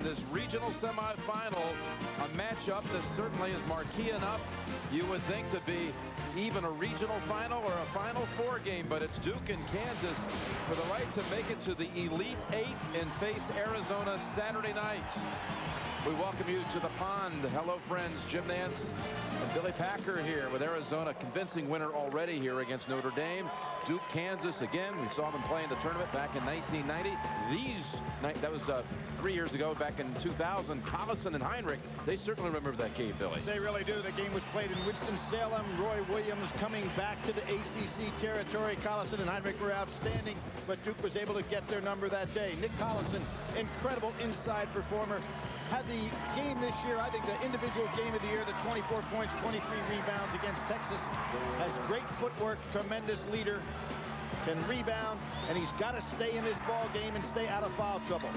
This regional semifinal, a matchup that certainly is marquee enough, you would think, to be even a regional final or a Final Four game, but it's Duke and Kansas for the right to make it to the Elite Eight and face Arizona Saturday night. We welcome you to the pond. Hello, friends. Jim Nance and Billy Packer here with Arizona. Convincing winner already here against Notre Dame. Duke, Kansas again. We saw them play in the tournament back in 1990. That was 3 years ago, back in 2000. Collison and Heinrich, they certainly remember that game, Billy. They really do. The game was played in Winston-Salem. Roy Williams coming back to the ACC territory. Collison and Heinrich were outstanding, but Duke was able to get their number that day. Nick Collison, incredible inside performer. Had the game this year, I think the individual game of the year, the 24 points, 23 rebounds against Texas. Has great footwork, tremendous leader, can rebound, and he's got to stay in this ball game and stay out of foul trouble.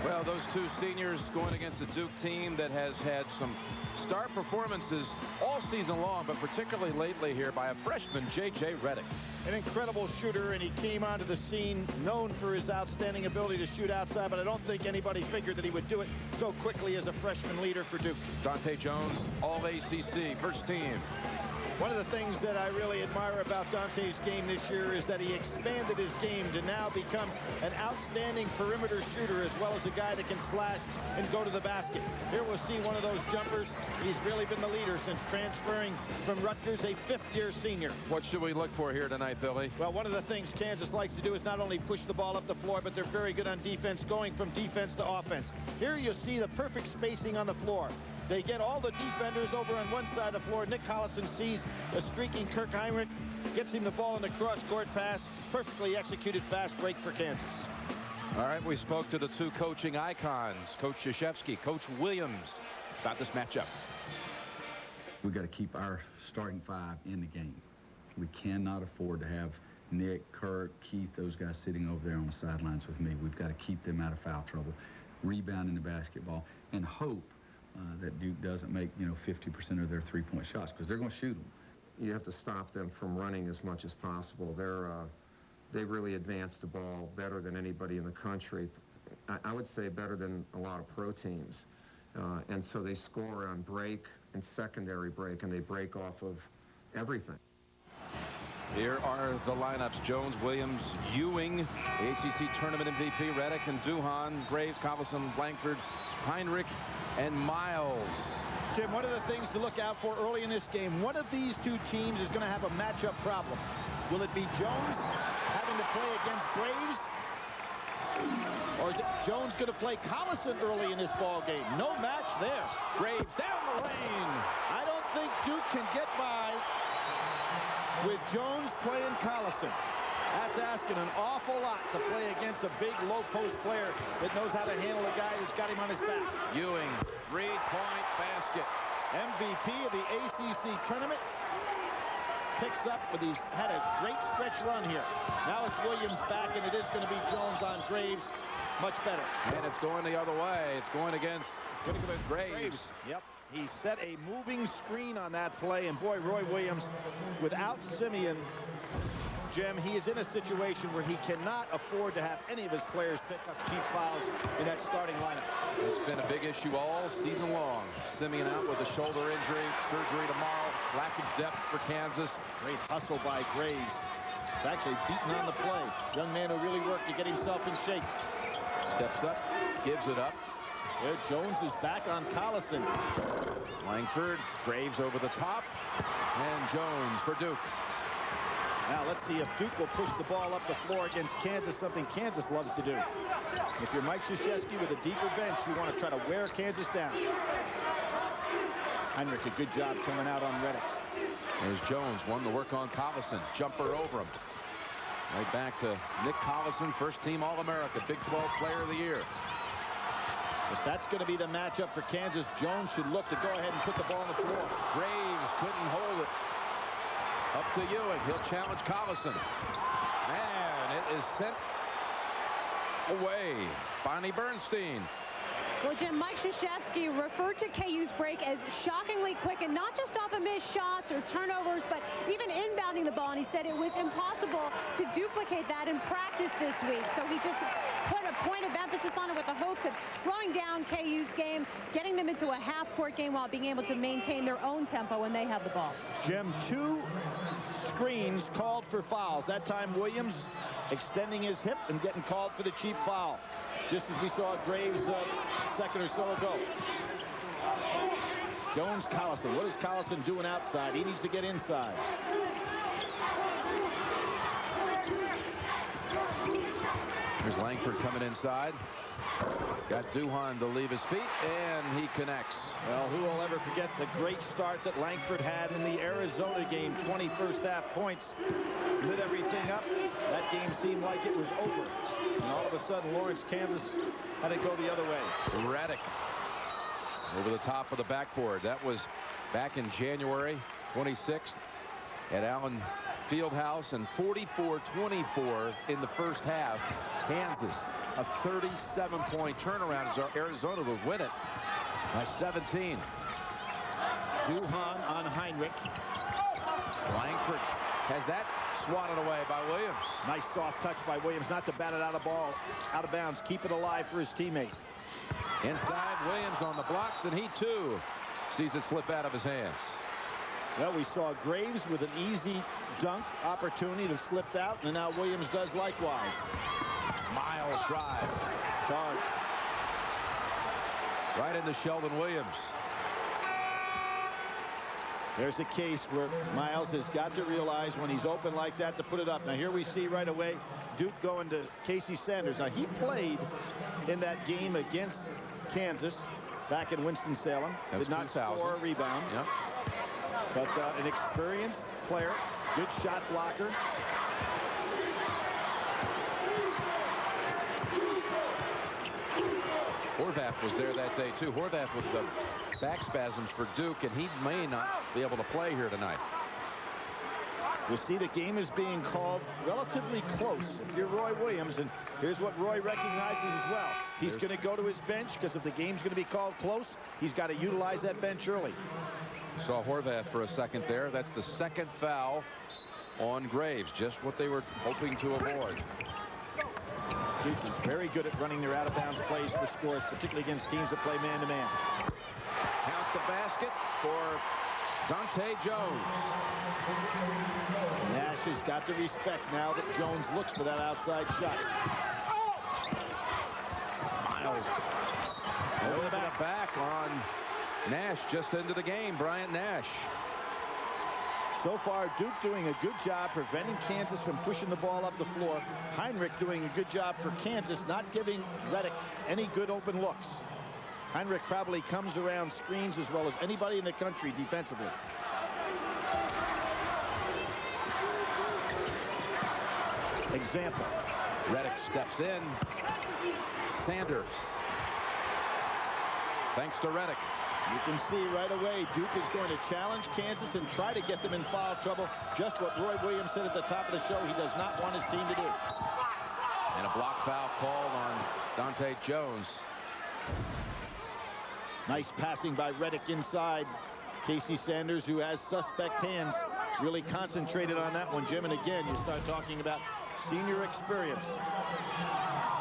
Well, those two seniors going against a Duke team that has had some star performances all season long, but particularly lately here by a freshman, J.J. Redick. An incredible shooter, and he came onto the scene known for his outstanding ability to shoot outside, but I don't think anybody figured that he would do it so quickly as a freshman leader for Duke. Dante Jones, All-ACC, first team. One of the things that I really admire about Dante's game this year is that he expanded his game to now become an outstanding perimeter shooter, as well as a guy that can slash and go to the basket. Here we'll see one of those jumpers. He's really been the leader since transferring from Rutgers, a fifth-year senior. What should we look for here tonight, Billy? Well, one of the things Kansas likes to do is not only push the ball up the floor, but they're very good on defense, going from defense to offense. Here you'll see the perfect spacing on the floor. They get all the defenders over on one side of the floor. Nick Collison sees a streaking Kirk Heinrich, gets him the ball in the cross-court pass. Perfectly executed fast break for Kansas. All right, we spoke to the two coaching icons, Coach Krzyzewski, Coach Williams, about this matchup. We've got to keep our starting five in the game. We cannot afford to have Nick, Kirk, Keith, those guys sitting over there on the sidelines with me. We've got to keep them out of foul trouble, rebounding the basketball, and hope that Duke doesn't make, 50% of their three-point shots, because they're going to shoot them. You have to stop them from running as much as possible. They really advance the ball better than anybody in the country. I would say better than a lot of pro teams. And so they score on break and secondary break, and they break off of everything. Here are the lineups. Jones, Williams, Ewing, ACC Tournament MVP, Redick and Duhan, Graves, Collison, Langford, Heinrich, and Miles. Jim, one of the things to look out for early in this game, one of these two teams is going to have a matchup problem. Will it be Jones having to play against Graves? Or is it Jones going to play Collison early in this ball game? No match there. Graves down the lane. I don't think Duke can get by with Jones playing Collison. That's asking an awful lot to play against a big low-post player that knows how to handle a guy who's got him on his back. Ewing, three-point basket. MVP of the ACC tournament. Picks up, but he's had a great stretch run here. Now it's Williams back, and it is going to be Jones on Graves. Much better. And it's going the other way. It's going against Graves. Yep. He set a moving screen on that play, and boy, Roy Williams, without Simeon, Jim, he is in a situation where he cannot afford to have any of his players pick up cheap fouls in that starting lineup. It's been a big issue all season long. Simeon out with a shoulder injury, surgery tomorrow, lack of depth for Kansas. Great hustle by Graves. He's actually beaten on the play. Young man who really worked to get himself in shape. Steps up, gives it up. There, Jones is back on Collison. Langford, Graves over the top, and Jones for Duke. Now let's see if Duke will push the ball up the floor against Kansas, something Kansas loves to do. If you're Mike Krzyzewski with a deeper bench, you want to try to wear Kansas down. Heinrich, a good job coming out on Redick. There's Jones, one to work on Collison. Jumper over him. Right back to Nick Collison, first team All-America, Big 12 Player of the Year. If that's going to be the matchup for Kansas, Jones should look to go ahead and put the ball on the floor. Graves couldn't hold it. Up to Ewing. He'll challenge Collison. And it is sent away. Bonnie Bernstein. Well, Jim, Mike Krzyzewski referred to KU's break as shockingly quick, and not just off of missed shots or turnovers, but even inbounding the ball. And he said it was impossible to duplicate that in practice this week. So he just put a point of emphasis on it with the hopes of slowing down KU's game, getting them into a half-court game while being able to maintain their own tempo when they have the ball. Jim, 2 screens called for fouls. That time Williams extending his hip and getting called for the cheap foul, just as we saw Graves a second or so ago. Jones, Collison. What is Collison doing outside? He needs to get inside. Here's Langford coming inside. Got Duhan to leave his feet, and he connects. Well, who will ever forget the great start that Langford had in the Arizona game? 20 first-half points, lit everything up. That game seemed like it was over. And all of a sudden, Lawrence, Kansas had to go the other way. Reddick over the top of the backboard. That was back in January 26th at Allen Fieldhouse, and 44-24 in the first half. Kansas, a 37-point turnaround as Arizona would win it by 17. Duhan on Heinrich. Langford has that swatted away by Williams. Nice soft touch by Williams, not to bat it out of bounds. Keep it alive for his teammate. Inside, Williams on the blocks, and he too sees it slip out of his hands. Well, we saw Graves with an easy dunk opportunity that slipped out, and now Williams does likewise. Miles drive. Charge. Right into Sheldon Williams. There's a case where Miles has got to realize when he's open like that to put it up. Now here we see right away Duke going to Casey Sanders. Now he played in that game against Kansas back in Winston-Salem. Did not 2000. score a rebound. Yep. But an experienced player, good shot blocker. Horvath was there that day too. Horvath with the back spasms for Duke, and he may not be able to play here tonight. We'll see the game is being called relatively close if you're Roy Williams, and here's what Roy recognizes as well. He's going to go to his bench because if the game's going to be called close, he's got to utilize that bench early. Saw Horvath for a second there. That's the second foul on Graves, just what they were hoping to avoid. Duke is very good at running their out-of-bounds plays for scores, particularly against teams that play man-to-man. Count the basket for Dante Jones. Nash has got the respect now that Jones looks for that outside shot. Miles over the back on Nash, just into the game. Bryant Nash. So far, Duke doing a good job preventing Kansas from pushing the ball up the floor. Heinrich doing a good job for Kansas, not giving Reddick any good open looks. Heinrich probably comes around screens as well as anybody in the country defensively. Example. Reddick steps in. Sanders. Thanks to Reddick. You can see right away Duke is going to challenge Kansas and try to get them in foul trouble. Just what Roy Williams said at the top of the show he does not want his team to do. And a block foul called on Dante Jones. Nice passing by Reddick inside. Casey Sanders, who has suspect hands, really concentrated on that one, Jim. And again, you start talking about senior experience.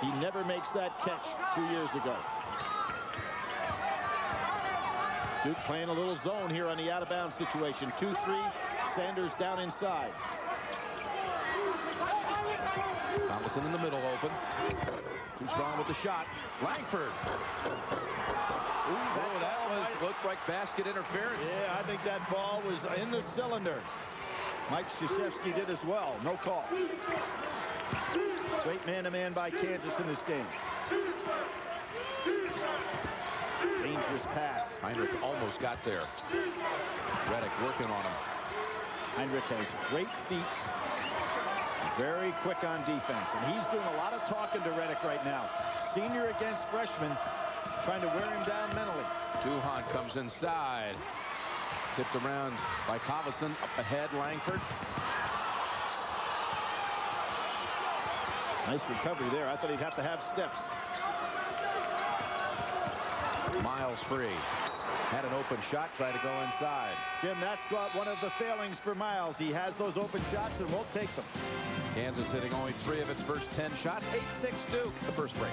He never makes that catch 2 years ago. Duke playing a little zone here on the out-of-bounds situation. 2-3, Sanders down inside. Thomason in the middle open. Too strong with the shot. Langford. That looked like basket interference. Yeah, I think that ball was in the cylinder. Mike Krzyzewski did as well. No call. Straight man-to-man by Kansas in this game. Dangerous pass. Heinrich almost got there. Reddick working on him. Heinrich has great feet. Very quick on defense. And he's doing a lot of talking to Reddick right now. Senior against freshman, trying to wear him down mentally. Duhan comes inside. Tipped around by Collison. Up ahead, Langford. Nice recovery there. I thought he'd have to have steps. Miles free. Had an open shot, tried to go inside. Jim, that's one of the failings for Miles. He has those open shots and won't take them. Kansas hitting only 3 of its first 10 shots. 8-6 Duke. The first break.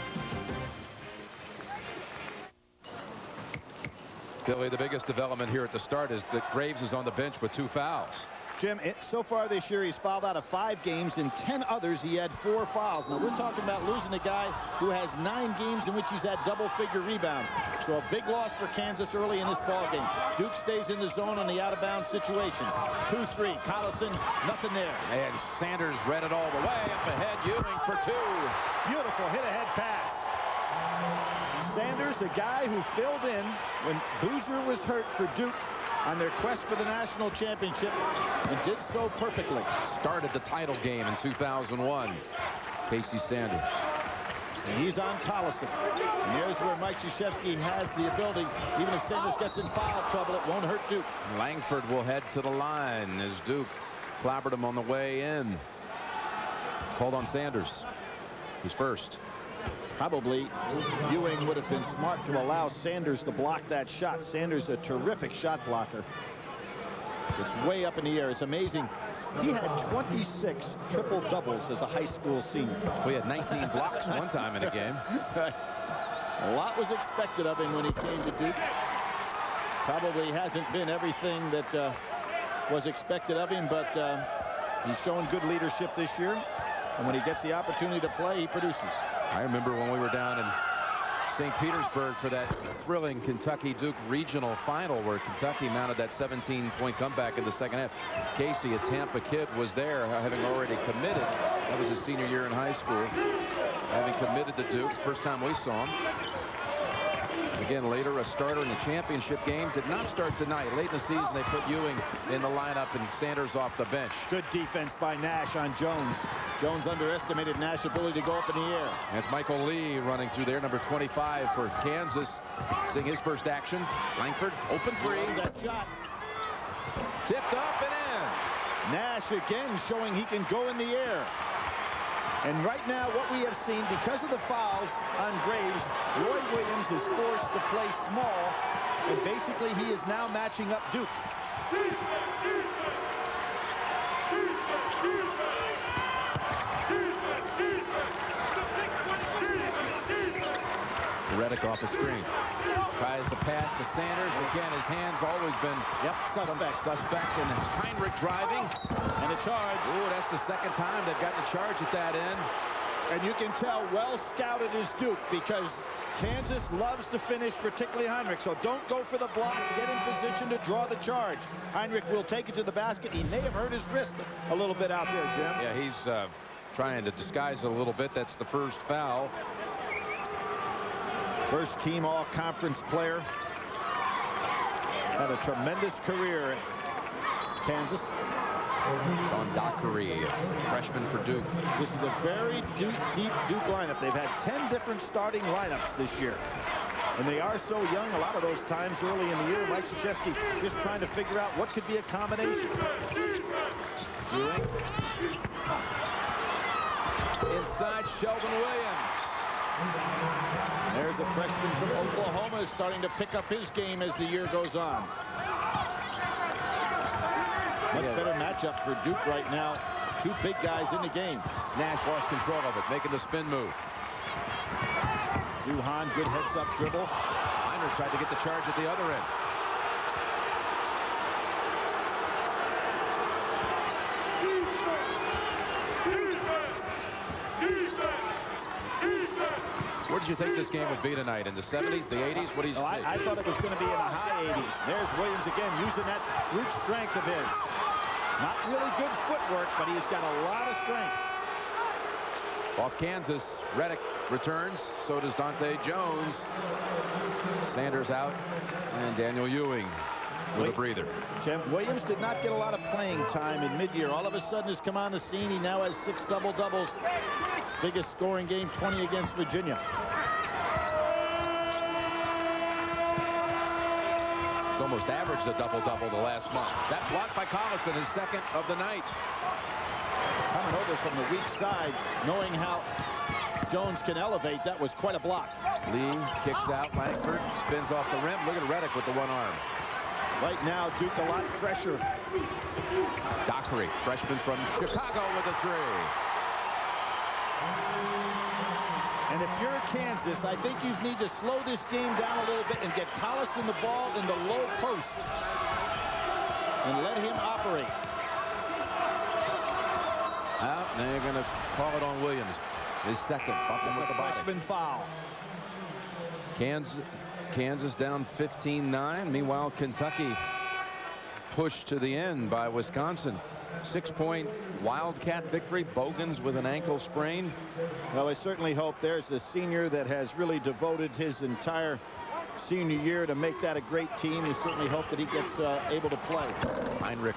Billy, the biggest development here at the start is that Graves is on the bench with 2 fouls. Jim, so far this year, he's fouled out of 5 games. In 10 others, he had 4 fouls. Now, we're talking about losing a guy who has 9 games in which he's had double-figure rebounds. So a big loss for Kansas early in this ballgame. Duke stays in the zone on the out-of-bounds situation. 2-3. Collison, nothing there. And Sanders read it all the way. Up ahead, Ewing for 2. Beautiful hit-ahead pass. Sanders, a guy who filled in when Boozer was hurt for Duke on their quest for the national championship, and did so perfectly. Started the title game in 2001. Casey Sanders. And he's on Collison. And there's where Mike Krzyzewski has the ability. Even if Sanders gets in foul trouble, it won't hurt Duke. Langford will head to the line as Duke clobbered him on the way in. Called on Sanders. He's first. Probably Ewing would have been smart to allow Sanders to block that shot. Sanders, a terrific shot blocker. It's way up in the air. It's amazing. He had 26 triple doubles as a high school senior. We had 19 blocks one time in a game. A lot was expected of him when he came to Duke. Probably hasn't been everything that was expected of him, but he's shown good leadership this year. And when he gets the opportunity to play, he produces. I remember when we were down in St. Petersburg for that thrilling Kentucky-Duke regional final where Kentucky mounted that 17-point comeback in the second half. Casey, a Tampa kid, was there, having already committed. That was his senior year in high school. Having committed to Duke, first time we saw him. Again, later a starter in the championship game. Did not start tonight. Late in the season, they put Ewing in the lineup and Sanders off the bench. Good defense by Nash on Jones. Jones underestimated Nash's ability to go up in the air. That's Michael Lee running through there, number 25 for Kansas, seeing his first action. Langford, open 3. That shot. Tipped up and in. Nash again showing he can go in the air. And right now, what we have seen, because of the fouls on Graves, Roy Williams is forced to play small, and basically he is now matching up Duke. Reddick off the screen. Tries the pass to Sanders. Again, his hand's always been suspect. And it's Heinrich driving. And a charge. Ooh, that's the second time they've gotten a charge at that end. And you can tell well scouted is Duke, because Kansas loves to finish, particularly Heinrich. So don't go for the block. Get in position to draw the charge. Heinrich will take it to the basket. He may have hurt his wrist a little bit out there, Jim. Yeah, he's trying to disguise it a little bit. That's the first foul. First team all-conference player. Had a tremendous career at Kansas. Sean Dockery, freshman for Duke. This is a very deep Duke lineup. They've had 10 different starting lineups this year. And they are so young, a lot of those times early in the year, Mike Krzyzewski just trying to figure out what could be a combination. Ewing. Inside Sheldon Williams. There's a freshman from Oklahoma starting to pick up his game as the year goes on. Much better matchup for Duke right now. 2 big guys in the game. Nash lost control of it, making the spin move. Duhan, good heads-up dribble. Heinrich tried to get the charge at the other end. Where did you think this game would be tonight? In the 70s, the 80s? What do you see? I thought it was going to be in the high 80s. There's Williams again using that brute strength of his. Not really good footwork, but he's got a lot of strength. Off Kansas, Reddick returns. So does Dante Jones. Sanders out, and Daniel Ewing with a breather. Jim, Williams did not get a lot of playing time in mid-year. All of a sudden has come on the scene. He now has 6 double-doubles. His biggest scoring game, 20 against Virginia. It's almost averaged a double-double the last month. That block by Collison is second of the night. Coming over from the weak side, knowing how Jones can elevate. That was quite a block. Lee kicks out. Langford spins off the rim. Look at Reddick with the one arm. Right now, Duke a lot fresher. Dockery, freshman from Chicago, with a three. And if you're Kansas, I think you need to slow this game down a little bit and get Collison the ball in the low post and let him operate. They're going to call it on Williams. His second. Bump him with the body. Freshman foul. Kansas down 15-9. Meanwhile, Kentucky pushed to the end by Wisconsin. 6-point Wildcat victory. Bogans with an ankle sprain. Well, I certainly hope there's a senior that has really devoted his entire senior year to make that a great team. You certainly hope that he gets able to play. Heinrich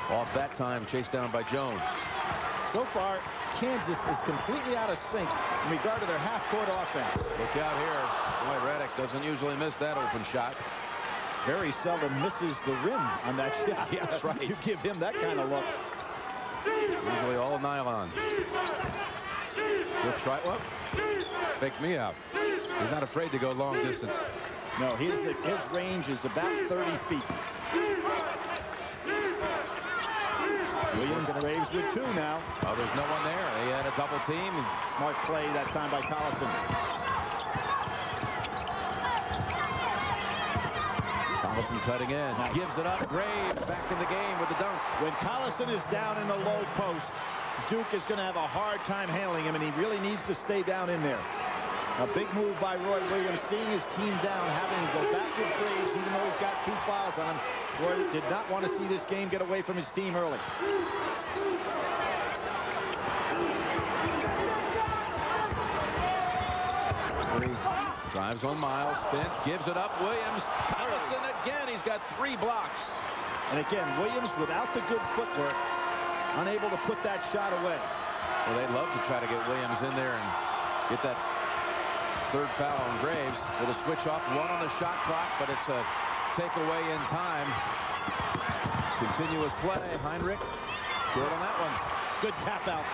off that time, chased down by Jones. So far, Kansas is completely out of sync in regard to their half-court offense. Look out here. Boy, Reddick doesn't usually miss that open shot. Very seldom misses the rim on that shot. Yeah, that's right. You give him that kind of look. Usually all nylon. He'll try. Whoop. Fake me out. He's not afraid to go long distance. No, his range is about 30 feet. Williams Graves with two now. Oh, there's no one there. He had a double team. Smart play that time by Collison. Collison cutting in. Nice. Gives it up. Graves back in the game with the dunk. When Collison is down in the low post, Duke is going to have a hard time handling him, and he really needs to stay down in there. A big move by Roy Williams, seeing his team down, having to go back with Graves, even though he's got 2 fouls on him. Roy did not want to see this game get away from his team early. Drives on Miles, spins, gives it up. Williams, Collison again. He's got 3 blocks. And again, Williams, without the good footwork, unable to put that shot away. Well, they'd love to try to get Williams in there and get that 3rd foul on Graves. It'll switch off 1 on the shot clock, but it's a takeaway in time. Continuous play. Heinrich short on that one. Good tap out.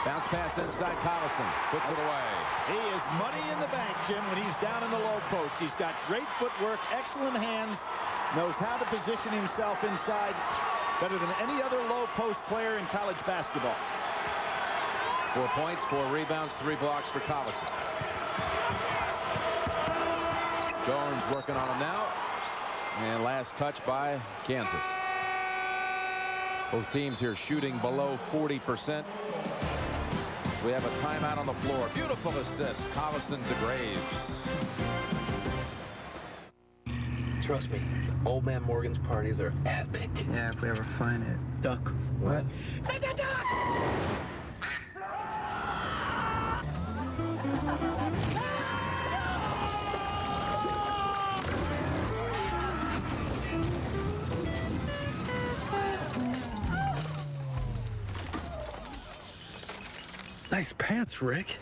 Bounce pass inside. Collison puts it away. He is money in the bank, Jim, when he's down in the low post. He's got great footwork, excellent hands, knows how to position himself inside better than any other low post player in college basketball. 4 points, 4 rebounds, 3 blocks for Collison. Jones working on him now. And last touch by Kansas. Both teams here shooting below 40%. We have a timeout on the floor. Beautiful assist. Collison to Graves. Trust me, Old Man Morgan's parties are epic. Yeah, if we ever find it. Duck. What? It's a duck! Nice pants, Rick.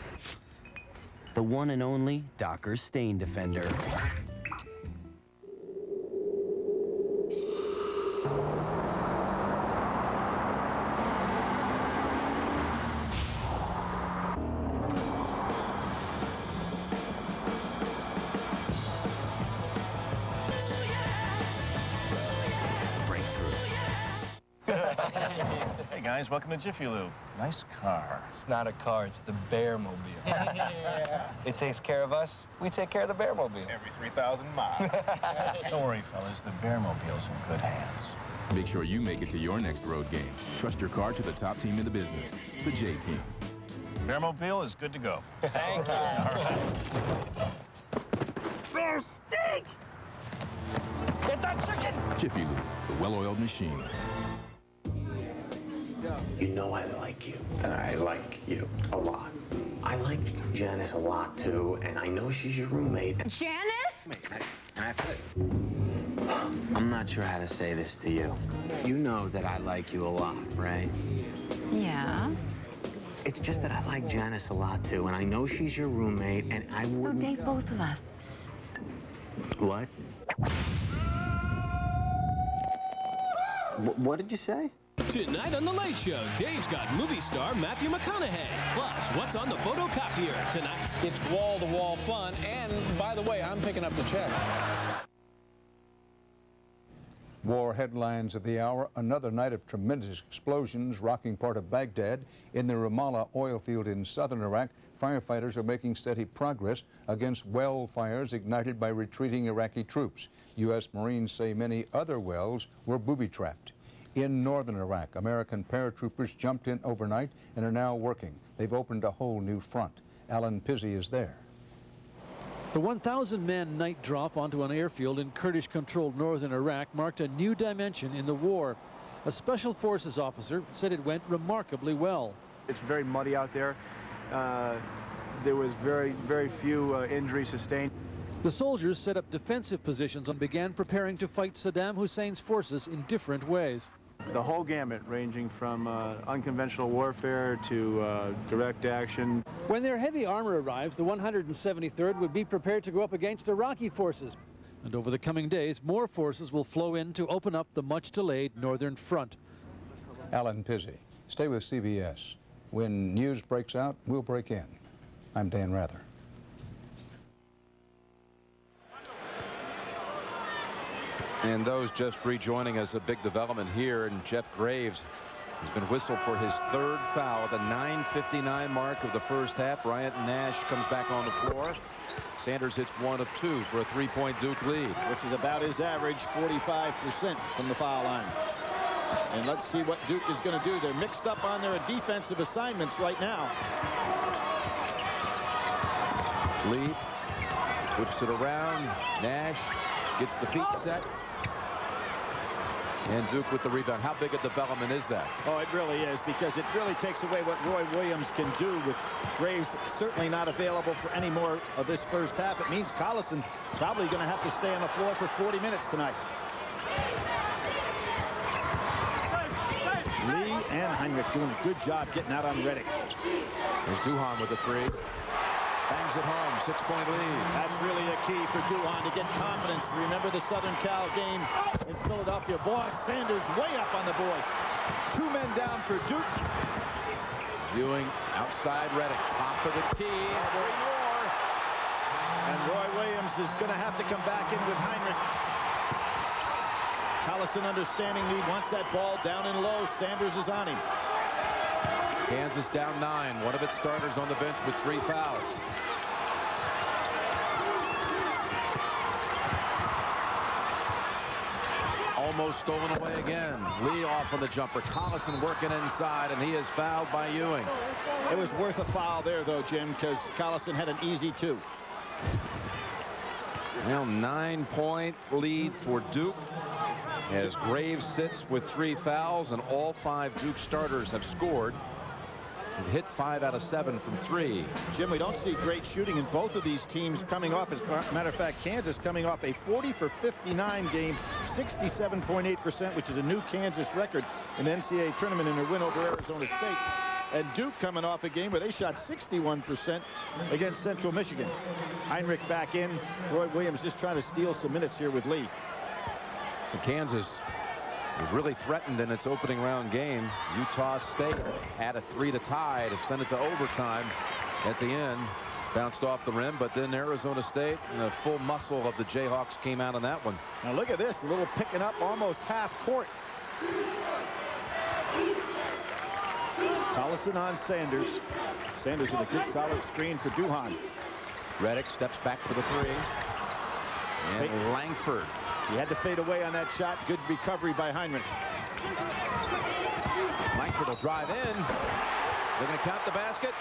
The one and only Docker Stain Defender. Hey guys, welcome to Jiffy Lube. Nice car. It's not a car, it's the Bearmobile. Yeah. It takes care of us, we take care of the Bearmobile. Every 3,000 miles. Don't worry, fellas, the Bearmobile's in good hands. Make sure you make it to your next road game. Trust your car to the top team in the business, the J Team. Bearmobile is good to go. Thank you. All right. Bear stink! Get that chicken! Jiffy Lube, the well-oiled machine. You know I like you, and I like you a lot. I like Janice a lot, too, and I know she's your roommate. Janice? I'm not sure how to say this to you. You know that I like you a lot, right? Yeah. It's just that I like Janice a lot, too, and I know she's your roommate, and I wouldn't... So date both of us. What? What did you say? Tonight on The Late Show, Dave's got movie star Matthew McConaughey. Plus, What's on the photocopier tonight? It's wall-to-wall fun, and by the way, I'm picking up the check. War headlines of the hour. Another night of tremendous explosions rocking part of Baghdad. In the Ramallah oil field in southern Iraq, firefighters are making steady progress against well fires ignited by retreating Iraqi troops. U.S. Marines say many other wells were booby-trapped. In northern Iraq, American paratroopers jumped in overnight and are now working. They've opened a whole new front. Alan Pizzey is there. The 1,000-man night drop onto an airfield in Kurdish-controlled northern Iraq marked a new dimension in the war. A special forces officer said it went remarkably well. It's very muddy out there. There was very few injuries sustained. The soldiers set up defensive positions and began preparing to fight Saddam Hussein's forces in different ways. The whole gamut, ranging from unconventional warfare to direct action. When their heavy armor arrives, the 173rd would be prepared to go up against Iraqi forces. And over the coming days, more forces will flow in to open up the much-delayed northern front. Alan Pizzey. Stay with CBS. When news breaks out, we'll break in. I'm Dan Rather. And those just rejoining us, a big development here, and Jeff Graves has been whistled for his third foul at the 9:59 mark of the first half. Bryant Nash comes back on the floor. Sanders hits 1 of 2 for a 3-point Duke lead, which is about his average, 45% from the foul line. And let's see what Duke is going to do. They're mixed up on their defensive assignments right now. Lee whips it around. Nash gets the feet set. And Duke with the rebound. How big a development is that? Oh, it really is, because it really takes away what Roy Williams can do, with Graves certainly not available for any more of this first half. It means Collison probably going to have to stay on the floor for 40 minutes tonight. Lee and Heinrich doing a good job getting out on Redick. There's Duhan with the 3. Bangs it home, 6-point lead. That's really a key for Duhan to get confidence. Remember the Southern Cal game in Philadelphia. Boss Sanders way up on the boards. 2 men down for Duke. Ewing outside Redick, top of the key. 3 more. And Roy Williams is going to have to come back in with Heinrich. Collison understanding he wants that ball down and low. Sanders is on him. Kansas down 9. One of its starters on the bench with 3 fouls. Almost stolen away again. Lee off on the jumper. Collison working inside, and he is fouled by Ewing. It was worth a foul there, though, Jim, because Collison had an easy 2. Well, 9-point lead for Duke as Graves sits with 3 fouls, and all 5 Duke starters have scored. They've hit 5 out of 7 from 3. Jim, we don't see great shooting in both of these teams coming off. As a matter of fact, Kansas coming off a 40-for-59 game, 67.8%, which is a new Kansas record in the NCAA tournament in their win over Arizona State. And Duke coming off a game where they shot 61% against Central Michigan. Heinrich back in. Roy Williams just trying to steal some minutes here with Lee. And Kansas was really threatened in its opening round game. Utah State had a 3 to tie to send it to overtime at the end. Bounced off the rim, but then Arizona State and the full muscle of the Jayhawks came out on that one. Now look at this, a little picking up almost half court. Collison on Sanders. Sanders with a good solid screen for Duhan. Redick steps back for the 3. And Langford. He had to fade away on that shot. Good recovery by Heinrich. Langford will drive in. They're going to count the basket.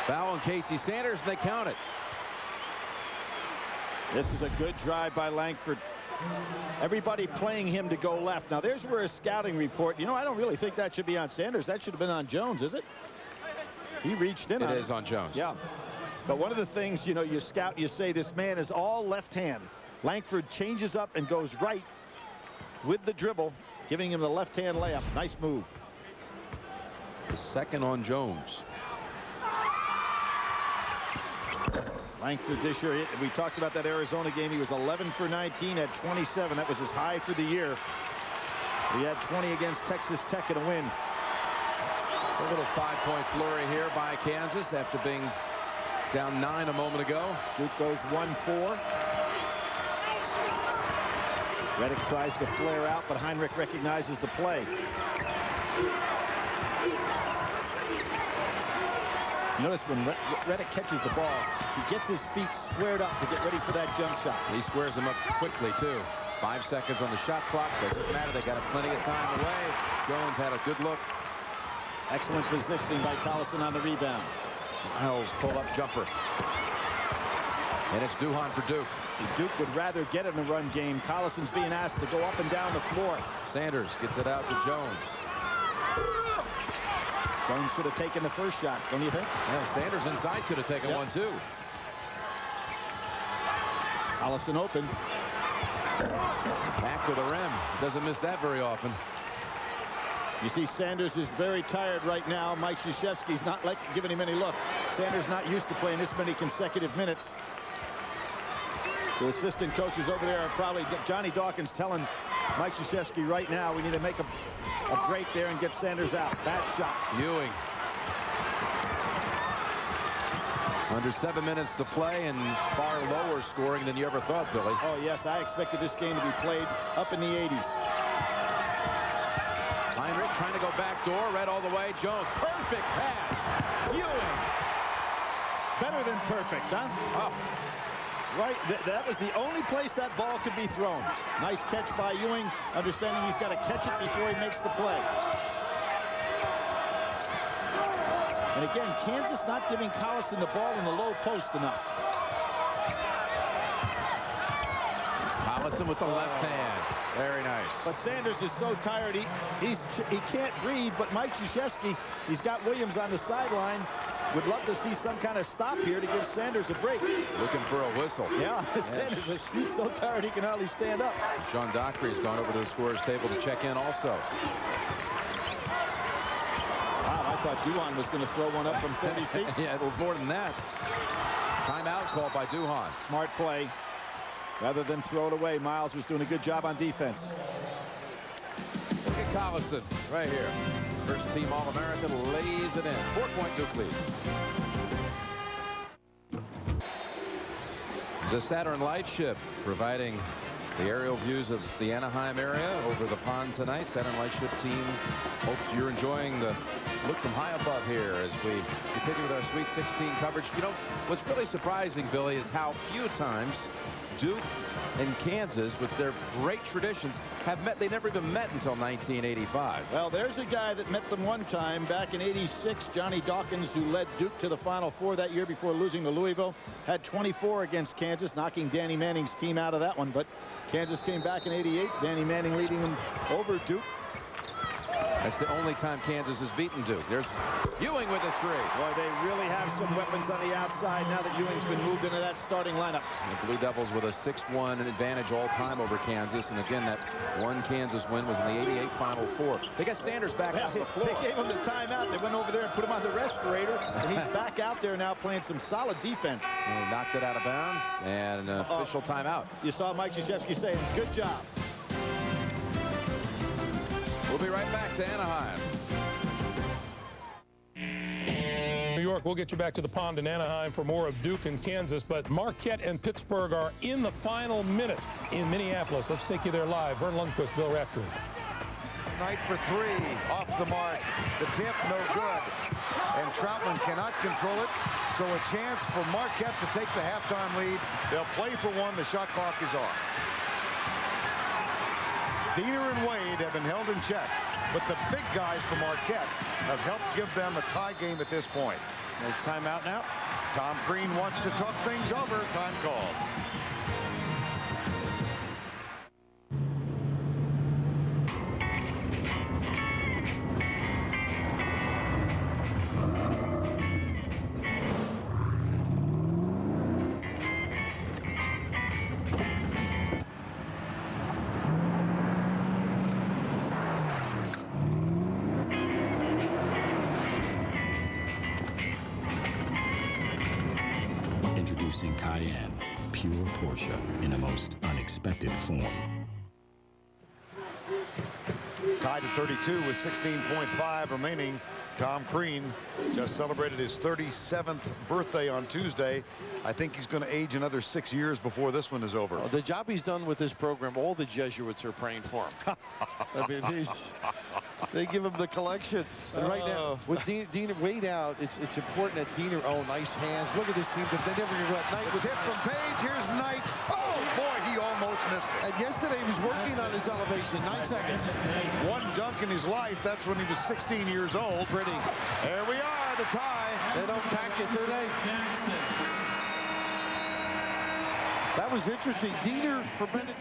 Foul on Casey Sanders, and they count it. This is a good drive by Langford. Everybody playing him to go left. Now there's where a scouting report, I don't really think that should be on Sanders. That should have been on Jones, is it? He reached in on it. It is on Jones. Yeah. But one of the things, you scout, you say this man is all left hand. Langford changes up and goes right with the dribble, giving him the left-hand layup. Nice move. The second on Jones. Langford this year, we talked about that Arizona game. He was 11 for 19 at 27. That was his high for the year. He had 20 against Texas Tech in a win. A little 5-point flurry here by Kansas after being down 9 a moment ago. Duke goes 1-4. Reddick tries to flare out, but Heinrich recognizes the play. Notice when Reddick catches the ball, he gets his feet squared up to get ready for that jump shot. He squares him up quickly, too. 5 seconds on the shot clock. Doesn't matter. They got plenty of time away. Jones had a good look. Excellent positioning by Collison on the rebound. Miles pull-up jumper. And it's Duhon for Duke. See, Duke would rather get in a run game. Collison's being asked to go up and down the floor. Sanders gets it out to Jones. Jones should have taken the first shot, don't you think? Yeah, Sanders inside could have taken one, too. Collison open. Back to the rim. Doesn't miss that very often. You see Sanders is very tired right now. Mike Krzyzewski's not giving him any look. Sanders not used to playing this many consecutive minutes. The assistant coaches over there are probably, Johnny Dawkins telling Mike Krzyzewski right now, we need to make a break there and get Sanders out. Bad shot. Ewing. Under 7 minutes to play and far lower scoring than you ever thought, Billy. Oh, yes, I expected this game to be played up in the 80s. Heinrich trying to go back door, right all the way. Jones, perfect pass. Ewing. Better than perfect, huh? Oh. Right, that was the only place that ball could be thrown. Nice catch by Ewing, understanding he's got to catch it before he makes the play. And again, Kansas not giving Collison the ball in the low post enough. Collison with the left hand. Very nice. But Sanders is so tired, he can't breathe, but Mike Krzyzewski, he's got Williams on the sideline. Would love to see some kind of stop here to give Sanders a break. Looking for a whistle. Yeah, Sanders is so tired he can hardly stand up. Sean Dockery has gone over to the scorer's table to check in also. Wow, I thought Duhon was going to throw one up from 30 feet. Yeah, it was more than that. Timeout called by Duhon. Smart play. Rather than throw it away, Miles was doing a good job on defense. Look at Collison right here. First team All-American lays it in. 4-point Duke lead. The Saturn Lightship providing the aerial views of the Anaheim area over the pond tonight. Saturn Lightship team hopes you're enjoying the look from high above here as we continue with our Sweet 16 coverage. You know, what's really surprising, Billy, is how few times Duke and Kansas, with their great traditions, have met. They never even met until 1985. Well, there's a guy that met them one time back in '86. Johnny Dawkins, who led Duke to the Final Four that year before losing to Louisville, had 24 against Kansas, knocking Danny Manning's team out of that one. But Kansas came back in '88. Danny Manning leading them over Duke. That's the only time Kansas has beaten Duke. There's Ewing with a three. Boy, they really have some weapons on the outside now that Ewing's been moved into that starting lineup. The Blue Devils with a 6-1 advantage all time over Kansas. And again, that one Kansas win was in the '88 Final Four. They got Sanders back on the floor. They gave him the timeout. They went over there and put him on the respirator. And he's back out there now playing some solid defense. And knocked it out of bounds. And an official timeout. You saw Mike Krzyzewski saying, good job. We'll be right back to Anaheim. New York, we'll get you back to the pond in Anaheim for more of Duke and Kansas, but Marquette and Pittsburgh are in the final minute in Minneapolis. Let's take you there live. Vern Lundquist, Bill Raftery. Knight for three, off the mark. The tip, no good. And Troutman cannot control it, so a chance for Marquette to take the halftime lead. They'll play for one. The shot clock is off. Diener and Wade have been held in check, but the big guys from Marquette have helped give them a tie game at this point. No timeout now. Tom Green wants to talk things over. Time called. Introducing Cayenne, pure Porsche in a most unexpected form. Tied at 32 with 16.5 remaining. Tom Crean just celebrated his 37th birthday on Tuesday. I think he's going to age another 6 years before this one is over. The job he's done with this program, all the Jesuits are praying for him. I mean, they give him the collection. And right now, with Diener Wade out, it's important that Diener, nice hands. Look at this team. They never give up. Knight with tip from Page. Here's Knight. Oh, boy, he almost missed it. And yesterday he was working on his elevation. 9 seconds. One dunk in his life. That's when he was 16 years old. Pretty. There we are, the tie. They don't pack it, do they? That was interesting. Diener prevented.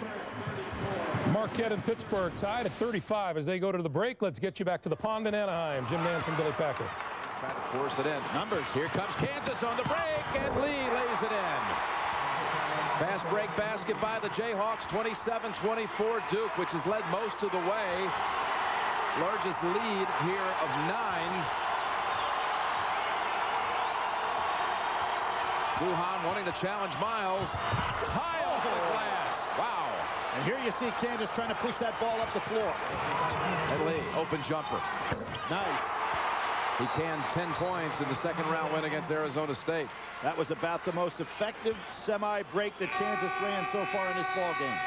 Marquette and Pittsburgh tied at 35 as they go to the break. Let's get you back to the pond in Anaheim. Jim Nance and Billy Packer. Trying to force it in. Numbers. Here comes Kansas on the break, and Lee lays it in. Fast break basket by the Jayhawks, 27-24 Duke, which has led most of the way. Largest lead here of 9. Duhan wanting to challenge Miles. High off the glass. Wow. And here you see Kansas trying to push that ball up the floor. And Lee, open jumper. Nice. He canned 10 points in the second round win against Arizona State. That was about the most effective semi-break that Kansas ran so far in this ball game.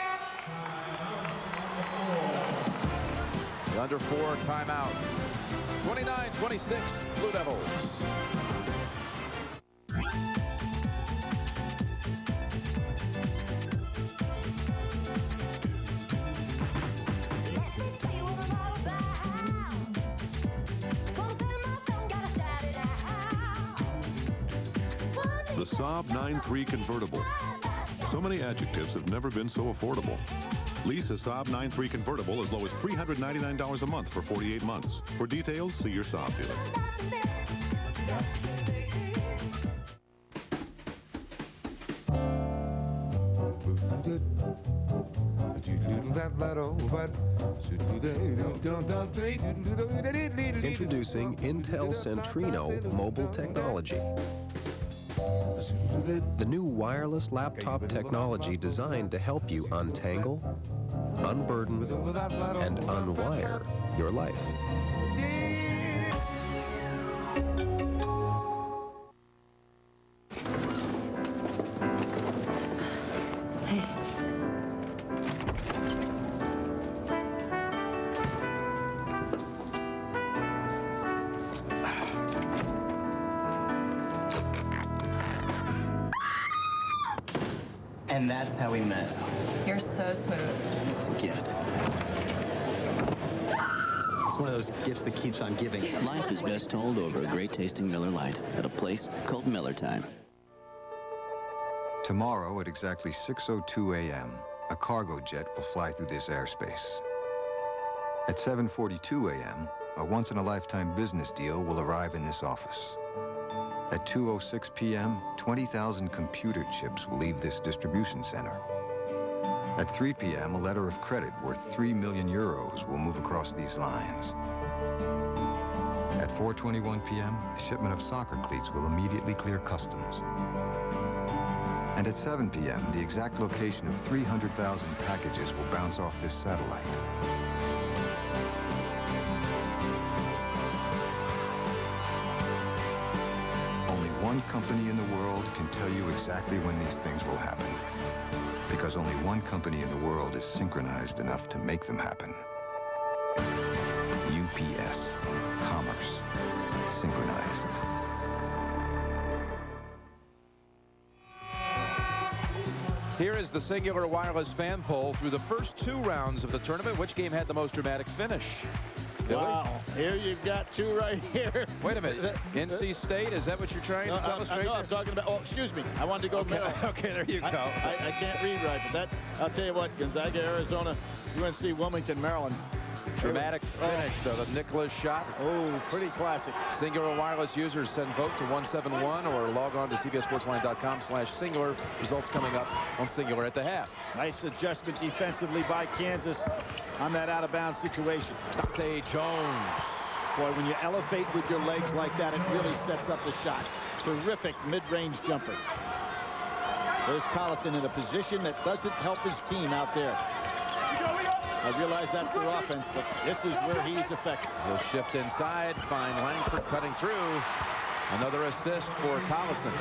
The under 4 timeout. 29-26 Blue Devils. The Saab 9-3 convertible. So many adjectives have never been so affordable. Lease a Saab 9-3 convertible as low as $399 a month for 48 months. For details, see your Saab dealer. Introducing Intel Centrino mobile technology. The new wireless laptop technology designed to help you untangle, unburden, and unwire your life. And that's how we met. You're so smooth. It's a gift. It's one of those gifts that keeps on giving. Life is best told over a great-tasting Miller Lite at a place called Miller Time. Tomorrow at exactly 6:02 a.m., a cargo jet will fly through this airspace. At 7:42 a.m., a once-in-a-lifetime business deal will arrive in this office. At 2:06 p.m., 20,000 computer chips will leave this distribution center. At 3 p.m., a letter of credit worth 3 million euros will move across these lines. At 4:21 p.m., a shipment of soccer cleats will immediately clear customs. And at 7 p.m., the exact location of 300,000 packages will bounce off this satellite. One company in the world can tell you exactly when these things will happen. Because only one company in the world is synchronized enough to make them happen. UPS. Commerce. Synchronized. Here is the Singular Wireless fan poll through the first 2 rounds of the tournament. Which game had the most dramatic finish? Billy? Wow, here you've got 2 right here. Wait a minute. NC State, is that what you're trying to tell us? No, I'm talking about, excuse me. I wanted to go middle. Okay, there you go. I can't read right, but that, I'll tell you what, Gonzaga, Arizona, UNC, Wilmington, Maryland. Dramatic finish, though. The Nicholas shot. Oh, pretty classic. Singular Wireless users send vote to 171 or log on to cbssportsline.com/singular. Results coming up on Singular at the half. Nice adjustment defensively by Kansas on that out-of-bounds situation. Dante Jones. Boy, when you elevate with your legs like that, it really sets up the shot. Terrific mid-range jumper. There's Collison in a position that doesn't help his team out there. I realize that's their offense, but this is where he's effective. He'll shift inside, find Langford cutting through. Another assist for Collison.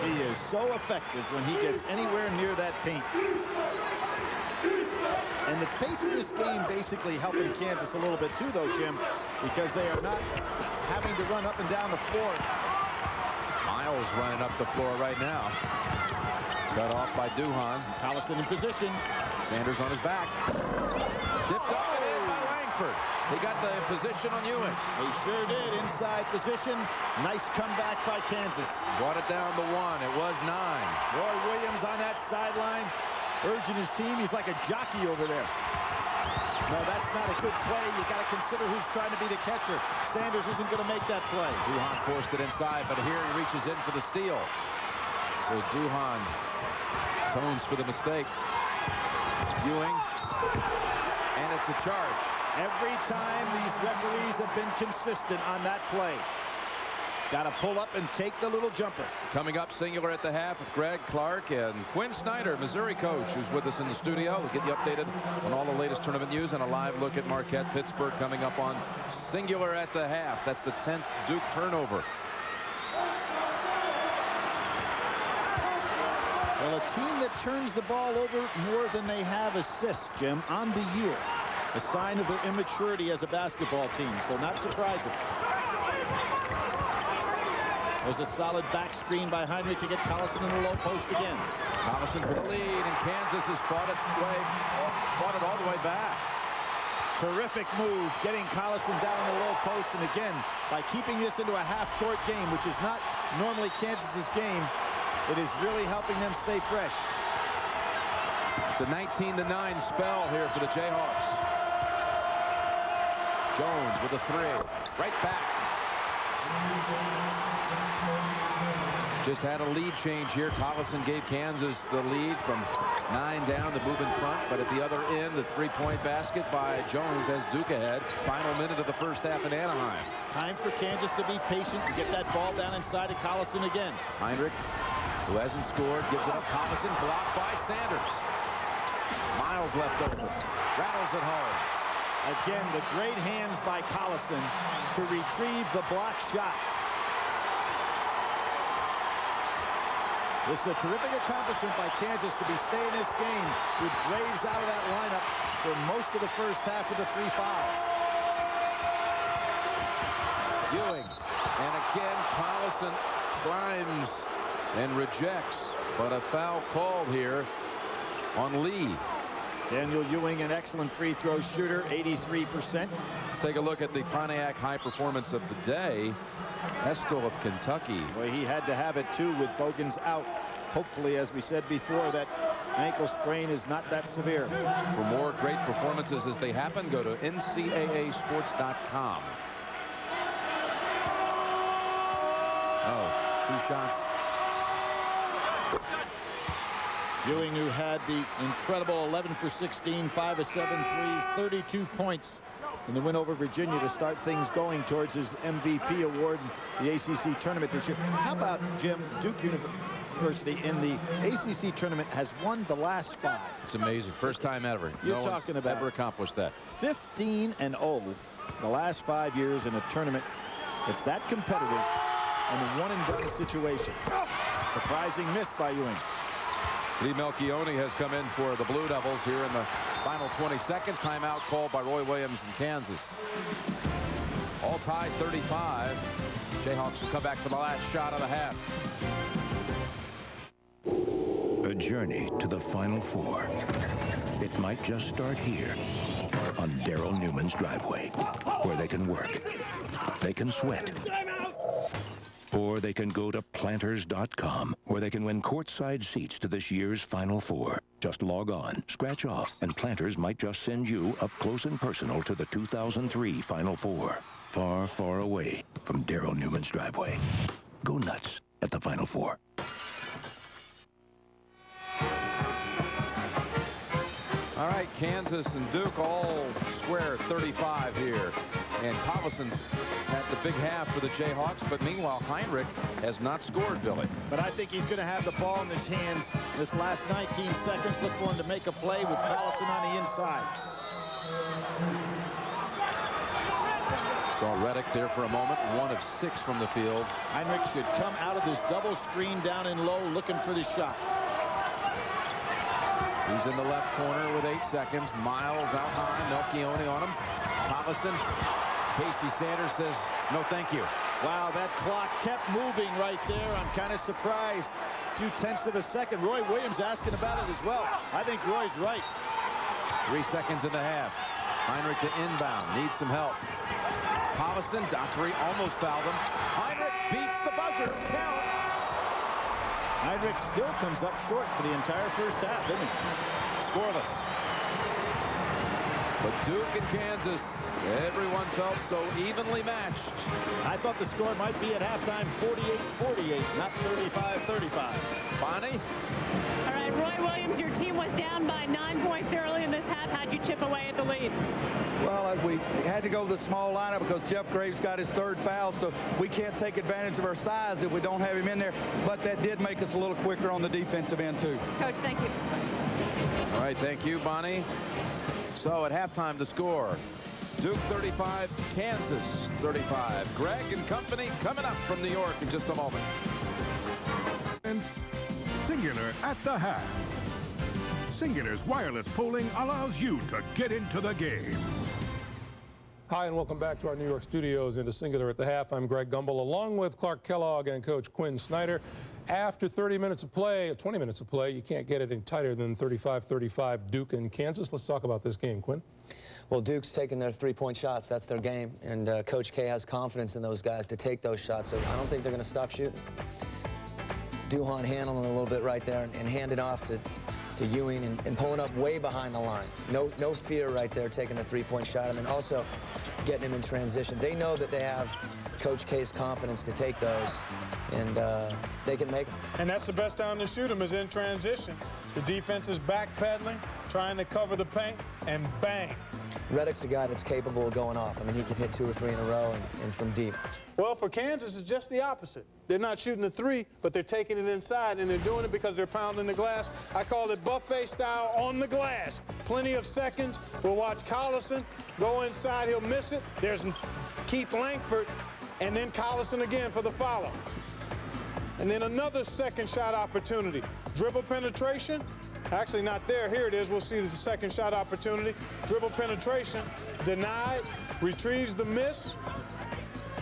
He is so effective when he gets anywhere near that paint. And the pace of this game basically helping Kansas a little bit too, though, Jim, because they are not having to run up and down the floor. Miles running up the floor right now. Cut off by Duhan. Collison in position. Sanders on his back. Tipped up and in by Langford. He got the position on Ewing. He sure did. Inside position. Nice comeback by Kansas. Brought it down to 1. It was 9. Roy Williams on that sideline, urging his team. He's like a jockey over there. No, that's not a good play. You got to consider who's trying to be the catcher. Sanders isn't going to make that play. Duhan forced it inside, but here he reaches in for the steal. So Duhan tones for the mistake. Ewing, and it's a charge. Every time these referees have been consistent on that play. Got to pull up and take the little jumper. Coming up, singular at the half with Greg Clark and Quinn Snyder, Missouri coach, who's with us in the studio. We'll get you updated on all the latest tournament news and a live look at Marquette Pittsburgh coming up on singular at the half. That's the 10th Duke turnover. Well, a team that turns the ball over more than they have assists, Jim, on the year. A sign of their immaturity as a basketball team, so not surprising. There's a solid back screen by Heinrich to get Collison in the low post again. Collison for the lead, and Kansas has fought it all the way back. Terrific move, getting Collison down in the low post, and again, by keeping this into a half-court game, which is not normally Kansas's game, it is really helping them stay fresh. It's a 19-9 spell here for the Jayhawks. Jones with a 3. Right back. Just had a lead change here. Collison gave Kansas the lead from 9 down to move in front, but at the other end, the three-point basket by Jones has Duke ahead. Final minute of the first half in Anaheim. Time for Kansas to be patient and get that ball down inside of Collison again. Heinrich, who hasn't scored, gives it up. Collison blocked by Sanders. Miles left open. Rattles it home. Again, the great hands by Collison to retrieve the block shot. This is a terrific accomplishment by Kansas to be staying this game with Graves out of that lineup for most of the first half of the 3 fouls. Ewing, and again Collison climbs and rejects, but a foul called here on Lee. Daniel Ewing, an excellent free throw shooter, 83%. Let's take a look at the Pontiac high performance of the day. Estill of Kentucky. Well, he had to have it too with Bogans out. Hopefully, as we said before, that ankle sprain is not that severe. For more great performances as they happen, go to NCAAsports.com. Oh, 2 shots. Ewing, who had the incredible 11 for 16, 5 of 7 threes, 32 points in the win over Virginia to start things going towards his MVP award in the ACC tournament this year. How about, Jim, Duke University in the ACC tournament has won the last 5. It's amazing. First time ever. You're talking about ever accomplished that. 15-0 the last 5 years in a tournament that's that competitive in a one-and-done situation. Surprising miss by Ewing. Lee Melchione has come in for the Blue Devils here in the final 20 seconds. Timeout called by Roy Williams in Kansas. All tied 35. Jayhawks will come back for the last shot of the half. A journey to the Final Four. It might just start here on Daryl Newman's driveway, where they can work, they can sweat, or they can go to planters.com, where they can win courtside seats to this year's Final Four. Just log on, scratch off, and Planters might just send you up close and personal to the 2003 Final Four. Far, far away from Daryl Newman's driveway. Go nuts at the Final Four. All right, Kansas and Duke all square 35 here. And Collison's had the big half for the Jayhawks, but meanwhile, Heinrich has not scored, Billy. But I think he's going to have the ball in his hands this last 19 seconds. Look for him to make a play with Collison on the inside. Saw Reddick there for a moment, 1 of 6 from the field. Heinrich should come out of this double screen down in low looking for the shot. He's in the left corner with 8 seconds. Miles out high. Melchione on him. Collison. Casey Sanders says, no, thank you. Wow, that clock kept moving right there. I'm kind of surprised. A few tenths of a second. Roy Williams asking about it as well. I think Roy's right. 3 seconds in the half. Heinrich to inbound. Needs some help. Collison. Dockery almost fouled him. Heinrich beats the buzzer. Count. Heinrich still comes up short for the entire first half, isn't he? Scoreless. But Duke and Kansas, everyone felt so evenly matched. I thought the score might be at halftime 48-48, not 35-35. Bonnie? All right, Roy Williams, your team was down by 9 points early in this half. How'd you chip away at the lead? Well, we had to go with the small lineup because Jeff Graves got his 3rd foul, so we can't take advantage of our size if we don't have him in there. But that did make us a little quicker on the defensive end, too. Coach, thank you. All right, thank you, Bonnie. So at halftime, the score. Duke 35, Kansas 35. Greg and company coming up from New York in just a moment. Singular at the half. Singular's wireless polling allows you to get into the game. Hi, and welcome back to our New York studios into Singular at the half. I'm Greg Gumbel, along with Clark Kellogg and Coach Quinn Snyder. After 30 minutes of play, 20 minutes of play, you can't get it any tighter than 35-35 Duke and Kansas. Let's talk about this game, Quinn. Well, Duke's taking their 3-point shots. That's their game. And Coach K has confidence in those guys to take those shots. So I don't think they're going to stop shooting. Duhon handling a little bit right there and hand it off to Ewing and pulling up way behind the line. No fear right there taking the 3-point shot. And then also getting him in transition. They know that they have Coach K's confidence to take those. And they can make them. And that's the best time to shoot them is in transition. The defense is backpedaling, trying to cover the paint, and bang. Reddick's a guy that's capable of going off. I mean, he can hit 2 or 3 in a row and from deep. Well, for Kansas, it's just the opposite. They're not shooting the 3, but they're taking it inside, and they're doing it because they're pounding the glass. I call it buffet style on the glass. Plenty of seconds. We'll watch Collison go inside. He'll miss it. There's Keith Langford, and then Collison again for the follow. And then another second shot opportunity. Dribble penetration. Actually not there. Here it is. We'll see the second shot opportunity. Dribble penetration. Denied. Retrieves the miss.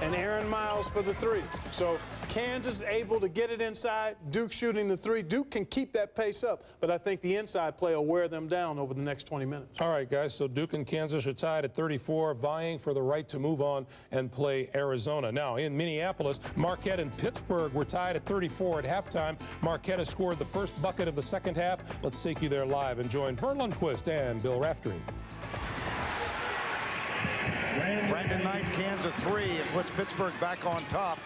And Aaron Miles for the 3. So Kansas able to get it inside. Duke shooting the 3. Duke can keep that pace up, but I think the inside play will wear them down over the next 20 minutes. All right, guys, so Duke and Kansas are tied at 34, vying for the right to move on and play Arizona. Now, in Minneapolis, Marquette and Pittsburgh were tied at 34 at halftime. Marquette has scored the first bucket of the second half. Let's take you there live and join Vern Lundquist and Bill Raftery. Brandon Knight cans a 3 and puts Pittsburgh back on top.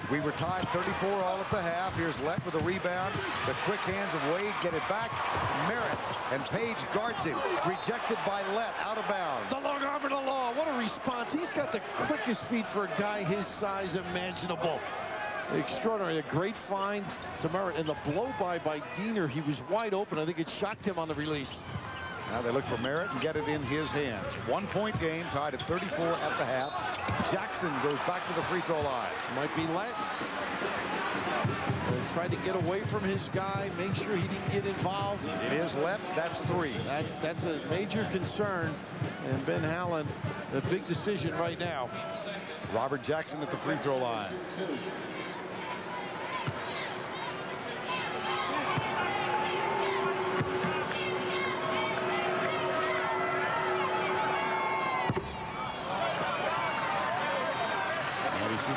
We were tied 34 all at the half. Here's Lett with a rebound. The quick hands of Wade get it back. Merritt and Page guards him. Rejected by Lett, out of bounds. The long arm of the law. What a response. He's got the quickest feet for a guy his size imaginable. Extraordinary. A great find to Merritt. And the blow-by Diener, he was wide open. I think it shocked him on the release. Now they look for Merritt and get it in his hands. 1-point game, tied at 34 at the half. Jackson goes back to the free throw line. Might be Lett. Tried to get away from his guy, make sure he didn't get involved. It is Lett. That's 3. That's a major concern. And Ben Hallen, the big decision right now. Robert Jackson at the free throw line.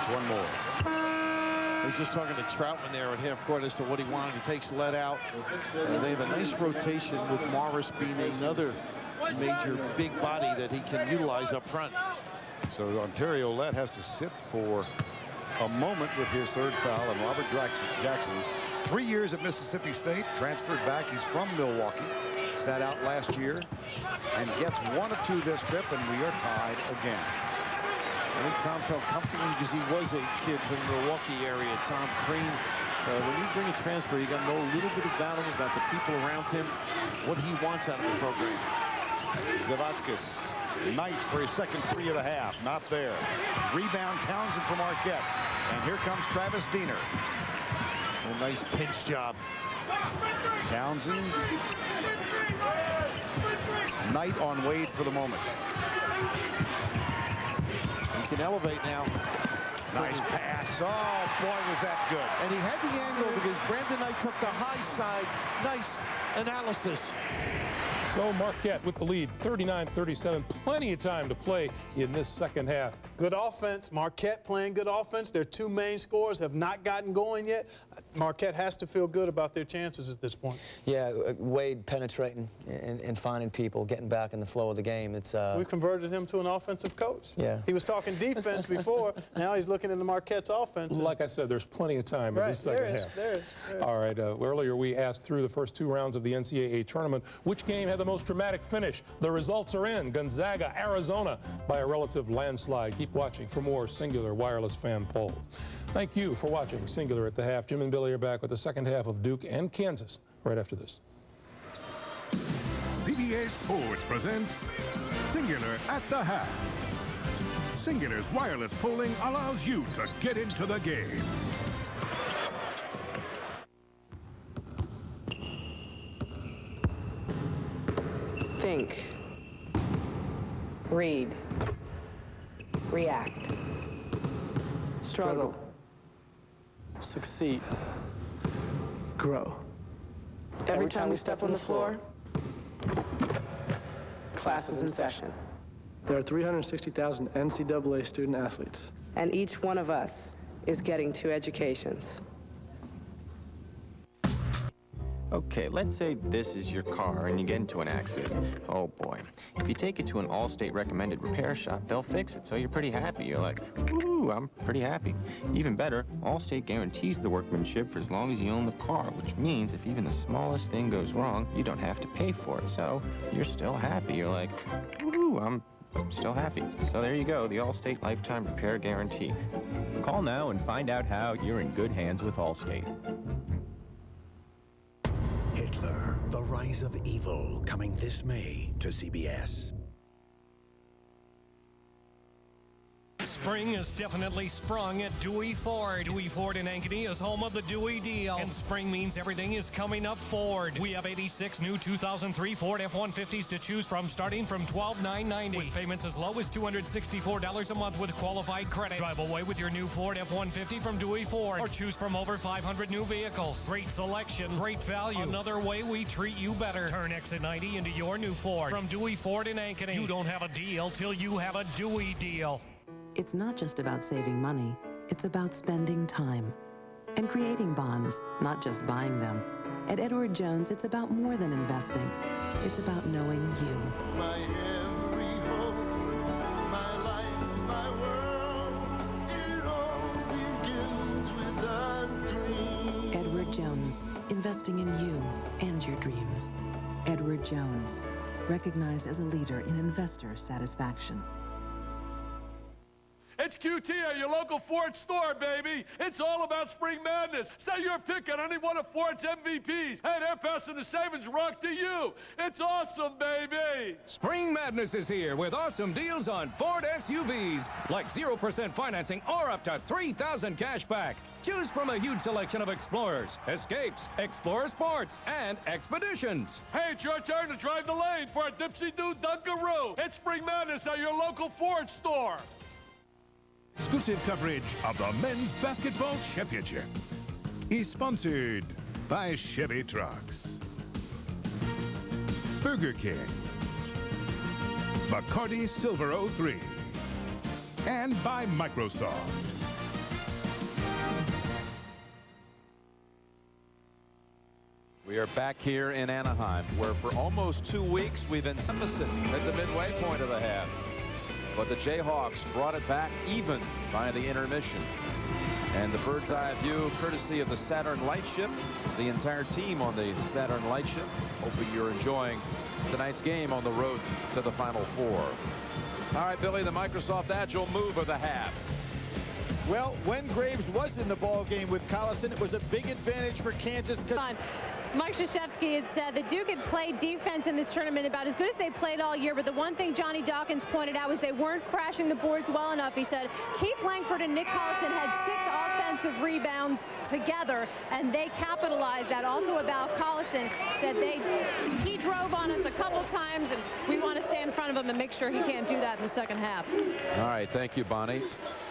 One more. I was just talking to Troutman there at half court as to what he wanted. He takes Lett out. They have a nice rotation with Morris being another major big body that he can utilize up front. So Ontario Lett has to sit for a moment with his 3rd foul, and Robert Jackson, 3 years at Mississippi State, transferred back. He's from Milwaukee, sat out last year, and gets 1 of 2 this trip, and we are tied again. I think Tom felt comfortable because he was a kid from the Milwaukee area. Tom Crean, when you bring a transfer, you got to know a little bit about him, about the people around him, what he wants out of the program. Zavadskis Knight for his second three of the half. Not there. Rebound Townsend for Marquette. And here comes Travis Diener. A nice pinch job. Townsend. Knight on Wade for the moment. He can elevate now. Nice pass. Oh, boy, was that good. And he had the angle because Brandon Knight took the high side. Nice analysis. So Marquette with the lead, 39-37. Plenty of time to play in this second half. Good offense. Marquette playing good offense. Their two main scorers have not gotten going yet. Marquette has to feel good about their chances at this point. Yeah, Wade penetrating and finding people, getting back in the flow of the game. It's We've converted him to an offensive coach. Yeah. He was talking defense before. Now he's looking into Marquette's offense. Like I said, there's plenty of time in this second half. There is. All right, earlier we asked through the first two rounds of the NCAA tournament, which game had the most dramatic finish? The results are in. Gonzaga, Arizona, by a relative landslide. Keep watching for more Singular Wireless fan poll. Thank you for watching Singular at the Half. Jim and Billy are back with the second half of Duke and Kansas right after this. CBS Sports presents Singular at the Half. Singular's wireless polling allows you to get into the game. Think. Read. React. Struggle. Succeed. Grow. Every time we step on the floor, class is in session. There are 360,000 NCAA student athletes. And each one of us is getting 2 educations. Okay, let's say this is your car and you get into an accident. Oh boy. If you take it to an Allstate recommended repair shop, they'll fix it, so you're pretty happy. You're like, ooh, I'm pretty happy. Even better, Allstate guarantees the workmanship for as long as you own the car, which means if even the smallest thing goes wrong, you don't have to pay for it, so you're still happy. You're like, ooh, I'm still happy. So there you go, the Allstate Lifetime Repair Guarantee. Call now and find out how you're in good hands with Allstate. Hitler, The Rise of Evil, coming this May to CBS. Spring has definitely sprung at Dewey Ford. Dewey Ford in Ankeny is home of the Dewey deal. And spring means everything is coming up Ford. We have 86 new 2003 Ford F-150s to choose from, starting from $12,990. With payments as low as $264 a month with qualified credit. Drive away with your new Ford F-150 from Dewey Ford. Or choose from over 500 new vehicles. Great selection, great value. Another way we treat you better. Turn Exit 90 into your new Ford. From Dewey Ford in Ankeny. You don't have a deal till you have a Dewey deal. It's not just about saving money, it's about spending time and creating bonds, not just buying them. At Edward Jones, it's about more than investing. It's about knowing you. My every hope, my life, my world, it all begins with a dream. Edward Jones, investing in you and your dreams. Edward Jones, recognized as a leader in investor satisfaction. It's QT at your local Ford store, baby. It's all about Spring Madness. Say your pick on any one of Ford's MVPs. Hey, they're passing the savings rock to you. It's awesome, baby. Spring Madness is here with awesome deals on Ford SUVs, like 0% financing or up to $3,000 cash back. Choose from a huge selection of Explorers, Escapes, Explorer Sports, and Expeditions. Hey, it's your turn to drive the lane for a Dipsy-Doo Dunkaroo. It's Spring Madness at your local Ford store. Exclusive coverage of the Men's Basketball Championship is sponsored by Chevy Trucks, Burger King, Bacardi Silver 03, and by Microsoft. We are back here in Anaheim, where for almost 2 weeks we've been deficit at the midway point of the half. But the Jayhawks brought it back even by the intermission. And the bird's eye view courtesy of the Saturn Lightship, the entire team on the Saturn Lightship. Hoping you're enjoying tonight's game on the road to the Final Four. All right, Billy, the Microsoft Agile move of the half. Well, when Graves was in the ball game with Collison, it was a big advantage for Kansas. Mike Krzyzewski had said that Duke had played defense in this tournament about as good as they played all year, but the one thing Johnny Dawkins pointed out was they weren't crashing the boards well enough. He said Keith Langford and Nick Collison had 6 offensive rebounds together, and they capitalized that. Also about Collison, said he drove on us a couple times, and we want to stay in front of him and make sure he can't do that in the second half. All right, thank you, Bonnie.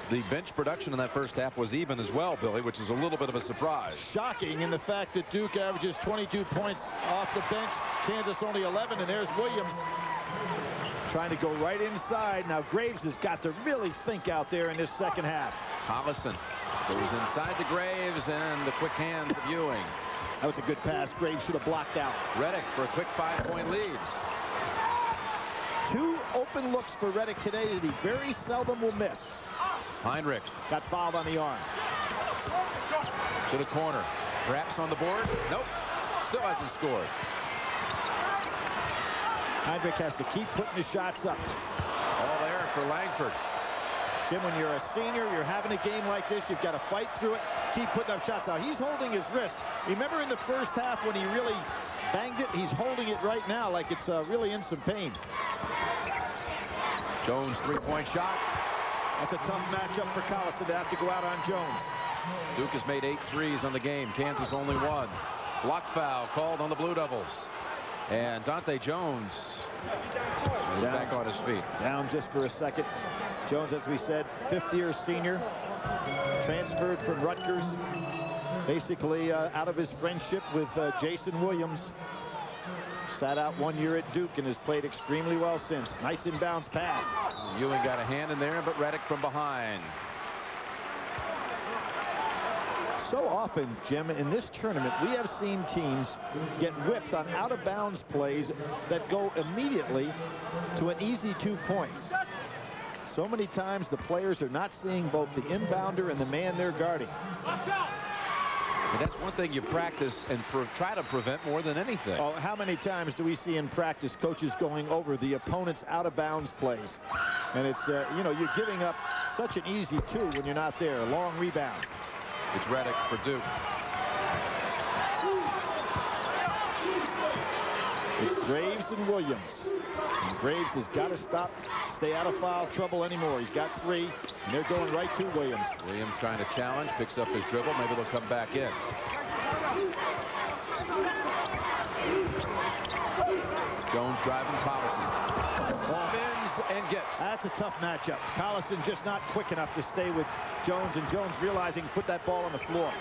The bench production in that first half was even as well, Billy, which is a little bit of a surprise. Shocking in the fact that Duke averages 22 points off the bench. Kansas only 11, and there's Williams trying to go right inside. Now Graves has got to really think out there in this second half. Collison goes inside to Graves, and the quick hands of Ewing. That was a good pass. Graves should have blocked out. Redick for a quick 5-point lead. 2 open looks for Redick today that he very seldom will miss. Heinrich got fouled on the arm. To the corner. Perhaps on the board. Nope. Still hasn't scored. Heinrich has to keep putting the shots up. All there for Langford. Jim, when you're a senior, you're having a game like this, you've got to fight through it, keep putting up shots. Now, he's holding his wrist. Remember in the first half when he really banged it? He's holding it right now like it's really in some pain. Jones, 3-point shot. That's a tough matchup for Collison to have to go out on Jones. Duke has made 8 threes on the game. Kansas only 1. Block foul called on the Blue Devils. And Dante Jones is back on his feet. Down just for a second. Jones, as we said, 5th-year senior. Transferred from Rutgers. Basically out of his friendship with Jason Williams. Sat out 1 year at Duke and has played extremely well since. Nice inbounds pass. Ewing got a hand in there, but Redick from behind. So often, Jim, in this tournament, we have seen teams get whipped on out-of-bounds plays that go immediately to an easy 2 points. So many times the players are not seeing both the inbounder and the man they're guarding. And that's one thing you practice and try to prevent more than anything. Oh, how many times do we see in practice coaches going over the opponent's out-of-bounds plays? And it's, you know, you're giving up such an easy 2 when you're not there. A long rebound. It's Redick for Duke. It's Graves and Williams. And Graves has got to stay out of foul trouble anymore. He's got 3, and they're going right to Williams. Williams trying to challenge, picks up his dribble. Maybe they'll come back in. Jones driving Collison. Spins and gets. That's a tough matchup. Collison just not quick enough to stay with Jones, and Jones realizing put that ball on the floor.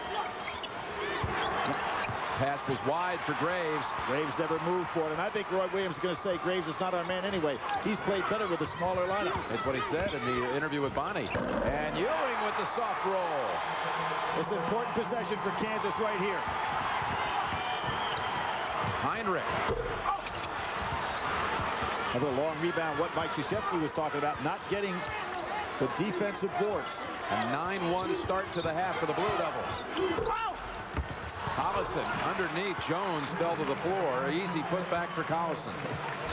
Pass was wide for Graves. Graves never moved for it, and I think Roy Williams is going to say Graves is not our man anyway. He's played better with a smaller lineup. That's what he said in the interview with Bonnie. And Ewing with the soft roll. It's an important possession for Kansas right here. Heinrich. Another long rebound, what Mike Krzyzewski was talking about, not getting the defensive boards. A 9-1 start to the half for the Blue Devils. Collison underneath. Jones fell to the floor. Easy putback for Collison.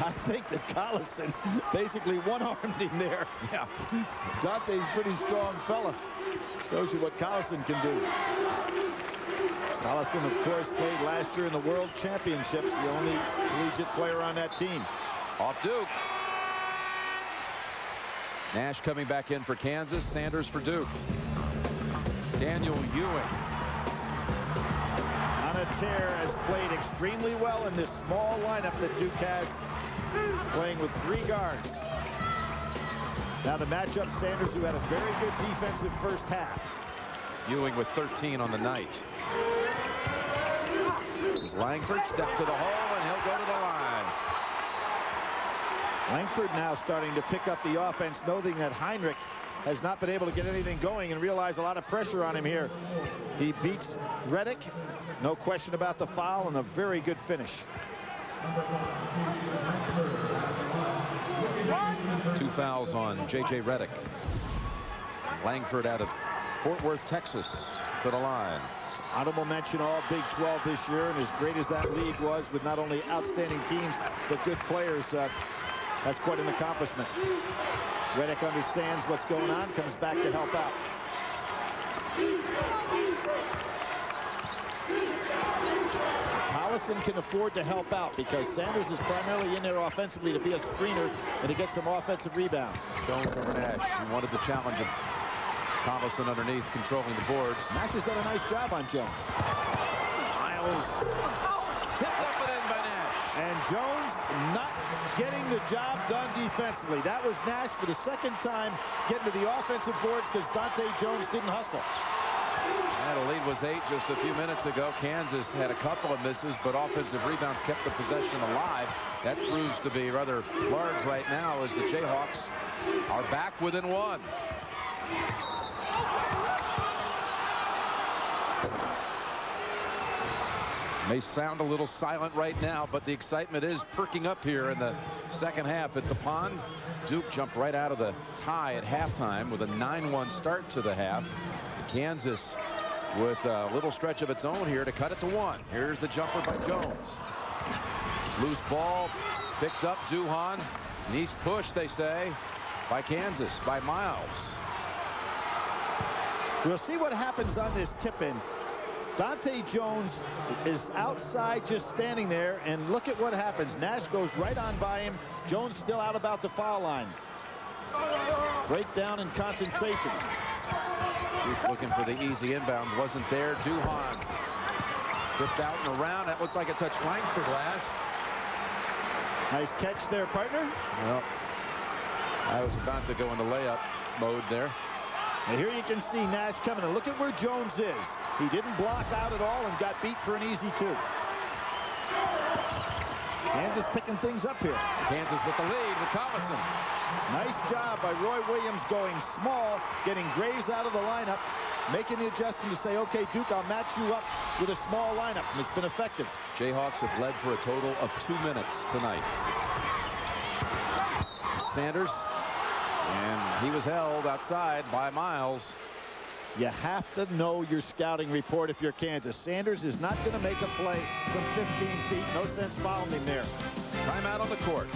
I think that Collison basically one-armed him there. Yeah. Dante's a pretty strong fella. Shows you what Collison can do. Collison, of course, played last year in the World Championships, the only collegiate player on that team. Off Duke. Nash coming back in for Kansas. Sanders for Duke. Daniel Ewing. Tear has played extremely well in this small lineup that Duke has, playing with 3 guards. Now the matchup, Sanders, who had a very good defensive first half. Ewing with 13 on the night. Langford step to the hole, and he'll go to the line. Langford now starting to pick up the offense, noting that Heinrich has not been able to get anything going, and realize a lot of pressure on him here. He beats Redick. No question about the foul, and a very good finish. 2 fouls on J.J. Redick. Langford out of Fort Worth, Texas, to the line. Honorable mention all Big 12 this year, and as great as that league was with not only outstanding teams but good players, that's quite an accomplishment. Redick understands what's going on, comes back to help out. Collison can afford to help out because Sanders is primarily in there offensively to be a screener and to get some offensive rebounds. Going for Nash. He wanted to challenge him. Collison underneath, controlling the boards. Nash has done a nice job on Jones. Miles tipped up and in by Nash. And Jones not getting the job done defensively. That was Nash for the second time getting to the offensive boards because Dante Jones didn't hustle. That lead was 8 just a few minutes ago. Kansas had a couple of misses, but offensive rebounds kept the possession alive. That proves to be rather large right now as the Jayhawks are back within 1. May sound a little silent right now, but the excitement is perking up here in the second half at the Pond. Duke jumped right out of the tie at halftime with a 9-1 start to the half. Kansas with a little stretch of its own here to cut it to 1. Here's the jumper by Jones. Loose ball picked up. Duhan needs push, they say, by Kansas, by Miles. We'll see what happens on this tip-in. Dante Jones is outside just standing there, and look at what happens. Nash goes right on by him. Jones still out about the foul line. Breakdown in concentration. Duke looking for the easy inbound. Wasn't there. Duhan tipped out and around. That looked like a touch Langford last. Nice catch there, partner. Well, I was about to go into layup mode there. And here you can see Nash coming. And look at where Jones is. He didn't block out at all and got beat for an easy 2. Kansas picking things up here. Kansas with the lead with Collison. Nice job by Roy Williams going small, getting Graves out of the lineup, making the adjustment to say, okay, Duke, I'll match you up with a small lineup, and it's been effective. Jayhawks have led for a total of 2 minutes tonight. Sanders, and he was held outside by Miles. You have to know your scouting report if you're Kansas. Sanders is not going to make a play from 15 feet. No sense fouling him there. Timeout on the court.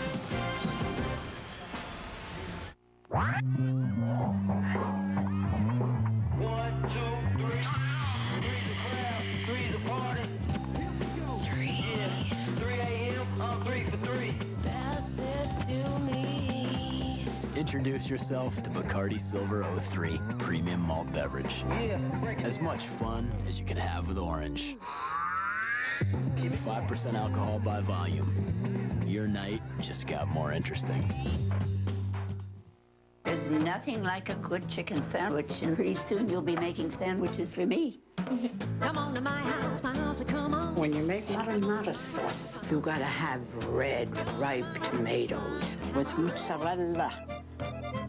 Introduce yourself to Bacardi Silver 03 Premium Malt Beverage. As much fun as you can have with orange. 5% alcohol by volume. Your night just got more interesting. There's nothing like a good chicken sandwich, and pretty soon you'll be making sandwiches for me. Come on to my house, come on. When you make marinara sauce, you gotta have red, ripe tomatoes with mozzarella.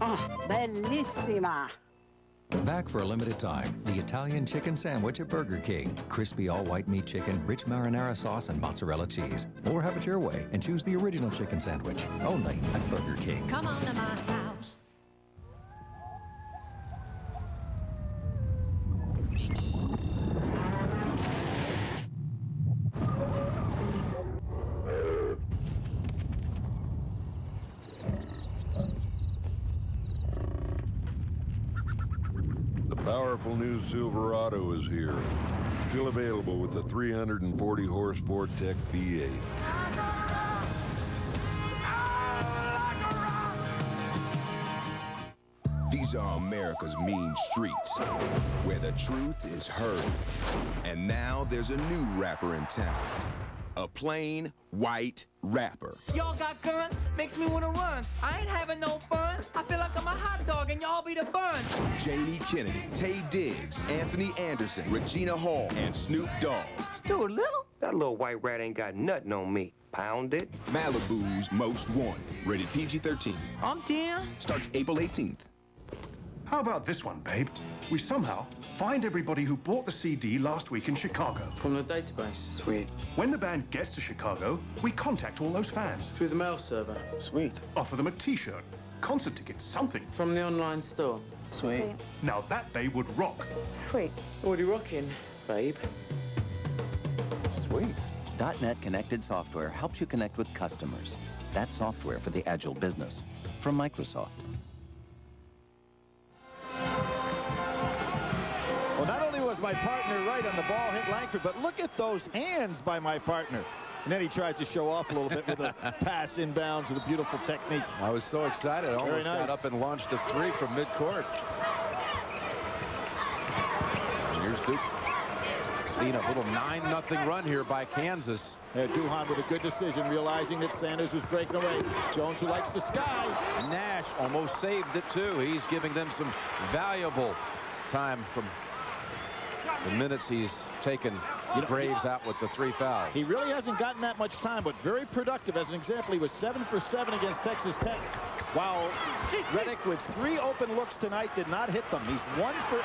Oh, bellissima. Back for a limited time, the Italian chicken sandwich at Burger King. Crispy all-white meat chicken, rich marinara sauce, and mozzarella cheese. Or have it your way and choose the original chicken sandwich, only at Burger King. Come on to my house. Powerful new Silverado is here. Still available with the 340 horse Vortec V8. These are America's mean streets, where the truth is heard. And now there's a new rapper in town. A plain white rapper. Y'all got gun, makes me wanna run. I ain't having no fun. I feel like I'm a hot dog and y'all be the bun. Jamie Kennedy, Tay Diggs, Anthony Anderson, Regina Hall, and Snoop Dogg. Stuart Little? That little white rat ain't got nothing on me. Pound it. Malibu's Most Wanted, rated PG-13. I'm 10. Starts April 18th. How about this one, babe? We somehow find everybody who bought the CD last week in Chicago. From the database. Sweet. When the band gets to Chicago, we contact all those fans. Through the mail server. Sweet. Offer them a t-shirt, concert ticket, something. From the online store. Sweet. Now that, babe, would rock. Sweet. Already rocking, babe. Sweet. .NET Connected Software helps you connect with customers. That's software for the agile business. From Microsoft. Well, not only my partner right on the ball hit Langford, but look at those hands by my partner. And then he tries to show off a little bit with a pass inbounds with a beautiful technique. I was so excited. I almost got up and launched a three from midcourt. And here's Duke. Seen a little 9-0 run here by Kansas. Duhan with a good decision, realizing that Sanders was breaking away. Jones, who likes the sky. Nash almost saved it, too. He's giving them some valuable time from the minutes he's taken Graves out with the 3 fouls. He really hasn't gotten that much time, but very productive. As an example, he was 7 for 7 against Texas Tech, while Redick, with 3 open looks tonight, did not hit them. He's 1 for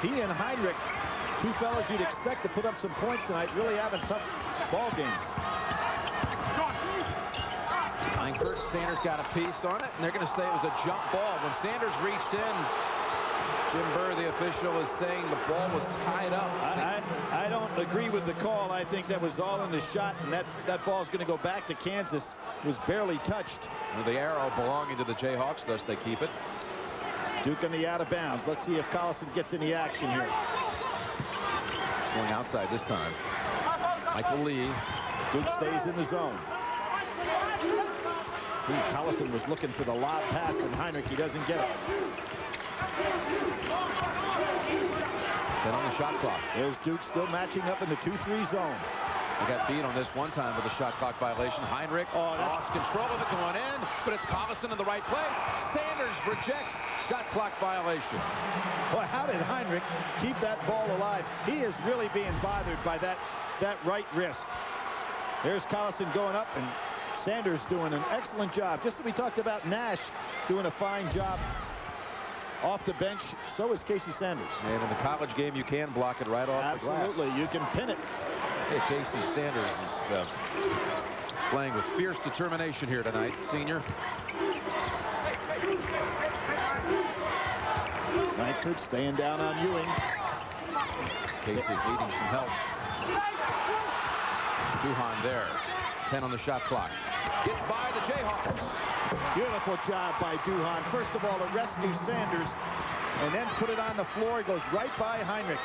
8. He and Heinrich, 2 fellas you'd expect to put up some points tonight, really having tough ball games. Langford, Sanders got a piece on it, and they're going to say it was a jump ball. When Sanders reached in, Jim Burr, the official, is saying the ball was tied up. I don't agree with the call. I think that was all in the shot, and that ball's going to go back to Kansas. It was barely touched. With the arrow belonging to the Jayhawks, thus they keep it. Duke in the out of bounds. Let's see if Collison gets in the action here. It's going outside this time. Michael Lee. Duke stays in the zone. Collison was looking for the lob pass from Heinrich. He doesn't get it. 10 on the shot clock. There's Duke still matching up in the 2-3 zone. They got beat on this one time with a shot clock violation. Heinrich lost control of it going in, but it's Collison in the right place. Sanders rejects shot clock violation. Boy, how did Heinrich keep that ball alive? He is really being bothered by that right wrist. There's Collison going up, and Sanders doing an excellent job. Just as we talked about Nash doing a fine job off the bench, so is Casey Sanders. And in the college game, you can block it right off the glass. Absolutely, you can pin it. Hey, Casey Sanders is playing with fierce determination here tonight, senior. Langford staying down on Ewing. Casey needing some help. Duhan there. 10 on the shot clock. Gets by the Jayhawks. Beautiful job by Duhan. First of all, to rescue Sanders, and then put it on the floor. He goes right by Heinrich.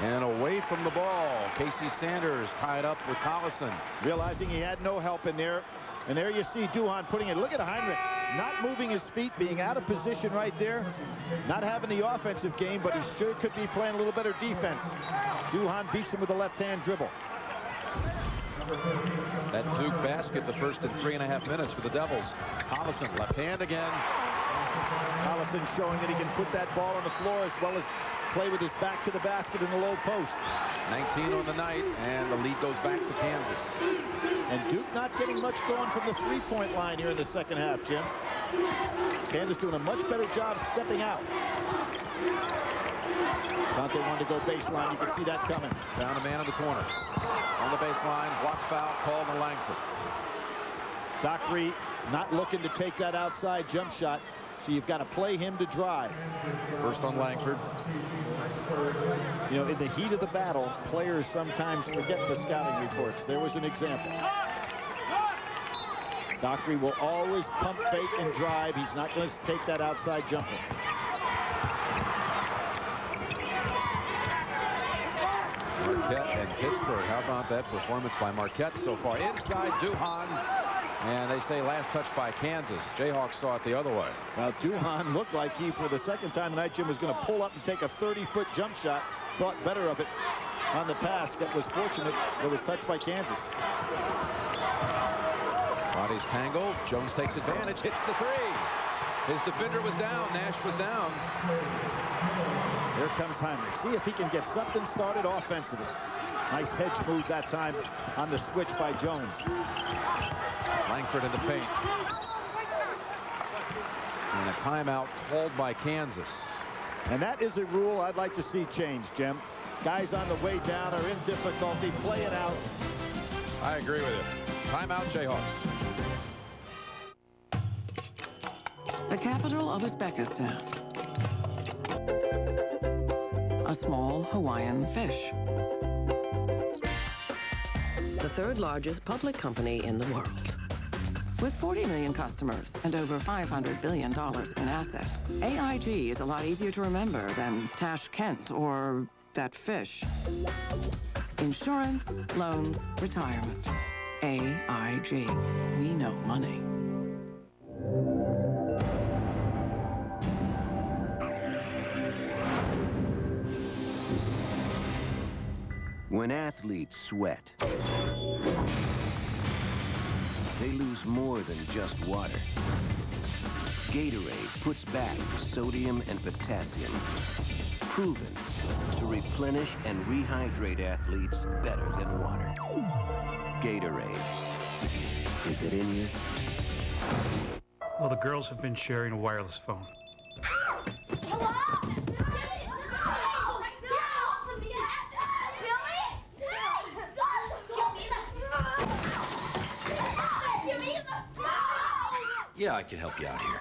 And away from the ball, Casey Sanders tied up with Collison. Realizing he had no help in there. And there you see Duhan putting it. Look at Heinrich not moving his feet, being out of position right there. Not having the offensive game, but he sure could be playing a little better defense. Duhan beats him with a left-hand dribble. That Duke basket, the first in 3.5 minutes for the Devils. Collison, left hand again. Collison showing that he can put that ball on the floor as well as play with his back to the basket in the low post. 19 on the night, and the lead goes back to Kansas. And Duke not getting much going from the three-point line here in the second half, Jim. Kansas doing a much better job stepping out. Dante wanted to go baseline. You can see that coming. Found a man in the corner. On the baseline, block foul called on Langford. Dockery not looking to take that outside jump shot, so you've got to play him to drive. First on Langford. You know, in the heat of the battle, players sometimes forget the scouting reports. There was an example. Dockery will always pump fake and drive. He's not going to take that outside jumper. Marquette and Pittsburgh. How about that performance by Marquette so far? Inside Duhan. And they say last touch by Kansas. Jayhawks saw it the other way. Well, Duhan looked like he, for the second time tonight, Jim, was going to pull up and take a 30-foot jump shot. Thought better of it on the pass. That was fortunate. It was touched by Kansas. Bodies tangled. Jones takes advantage. Hits the three. His defender was down. Nash was down. Here comes Heinrich. See if he can get something started offensively. Nice hedge move that time on the switch by Jones. Langford in the paint. And a timeout called by Kansas. And that is a rule I'd like to see change, Jim. Guys on the way down are in difficulty. Play it out. I agree with you. Timeout, Jayhawks. The capital of Uzbekistan. A small Hawaiian fish. The third largest public company in the world. With 40 million customers and over $500 billion in assets, AIG is a lot easier to remember than Tash Kent or that fish. Insurance, loans, retirement. AIG. We know money. When athletes sweat, they lose more than just water. Gatorade puts back sodium and potassium, proven to replenish and rehydrate athletes better than water. Gatorade. Is it in you? Well, the girls have been sharing a wireless phone. Yeah, I can help you out here.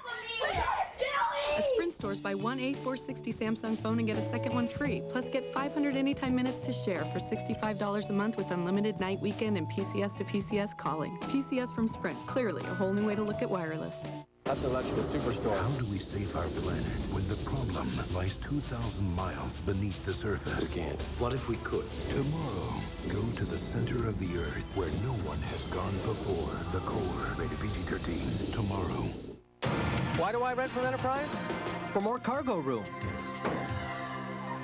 At Sprint stores, buy one A460 Samsung phone and get a second one free. Plus, get 500 anytime minutes to share for $65 a month with unlimited night, weekend, and PCS to PCS calling. PCS from Sprint. Clearly, a whole new way to look at wireless. That's an electrical superstore. How do we save our planet when the problem lies 2,000 miles beneath the surface? We can't. What if we could? Tomorrow, go to the center of the Earth where no one has gone before. The Core, rated PG-13. Tomorrow. Why do I rent from Enterprise? For more cargo room.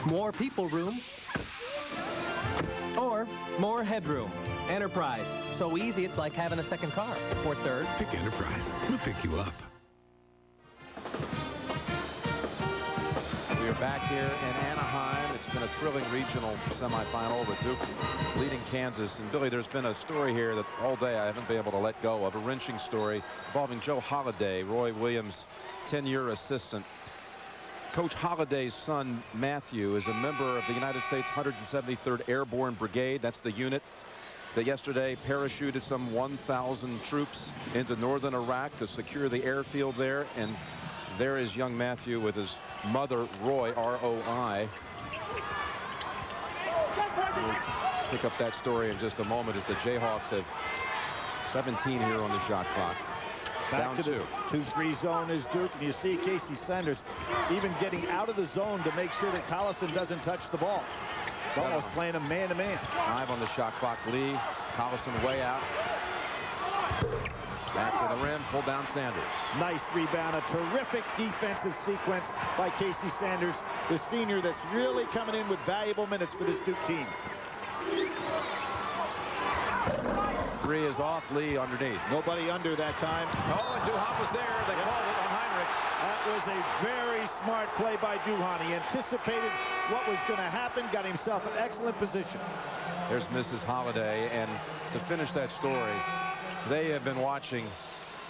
More people room. Or more headroom. Enterprise. So easy, it's like having a second car. Or third. Pick Enterprise. We'll pick you up. We are back here in Anaheim. It's been a thrilling regional semifinal with Duke leading Kansas. And Billy, there's been a story here that all day I haven't been able to let go of. A wrenching story involving Joe Holliday, Roy Williams' 10-year assistant. Coach Holliday's son, Matthew, is a member of the United States 173rd Airborne Brigade. That's the unit that yesterday parachuted some 1,000 troops into northern Iraq to secure the airfield there. And there is young Matthew with his mother, Roy, R-O-I. We'll pick up that story in just a moment as the Jayhawks have 17 here on the shot clock. Back to the 2-3 zone is Duke, and you see Casey Sanders even getting out of the zone to make sure that Collison doesn't touch the ball. It's almost playing him man-to-man. 5 on the shot clock. Lee, Collison way out. Back to the rim, pull down Sanders. Nice rebound, a terrific defensive sequence by Casey Sanders, the senior that's really coming in with valuable minutes for this Duke team. 3 is off, Lee underneath. Nobody under that time. Oh, and Duhon was there. They called it on Heinrich. That was a very smart play by Duhon. He anticipated what was going to happen, got himself an excellent position. There's Mrs. Holliday, and to finish that story, they have been watching,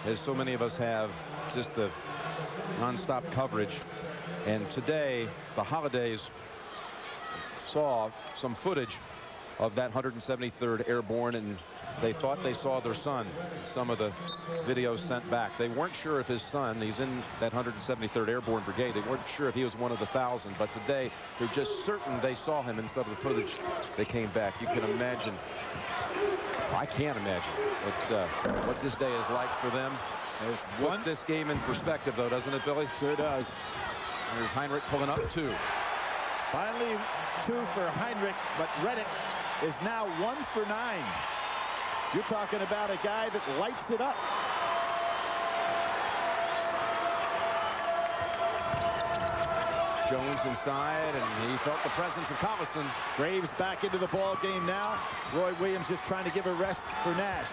as so many of us have, just the nonstop coverage. And today, the Hollidays saw some footage of that 173rd Airborne, and they thought they saw their son. Some of the videos sent back. They weren't sure if his son, he's in that 173rd Airborne Brigade, they weren't sure if he was one of the 1,000, but today they're just certain they saw him in some of the footage that came back. You can imagine, I can't imagine what this day is like for them. There's Puts this game in perspective, though, doesn't it, Billy? Sure does. There's Heinrich pulling up 2. Finally 2 for Heinrich, but Reddick is now 1 for 9. You're talking about a guy that lights it up. Jones inside, and he felt the presence of Collison. Graves back into the ball game now. Roy Williams just trying to give a rest for Nash.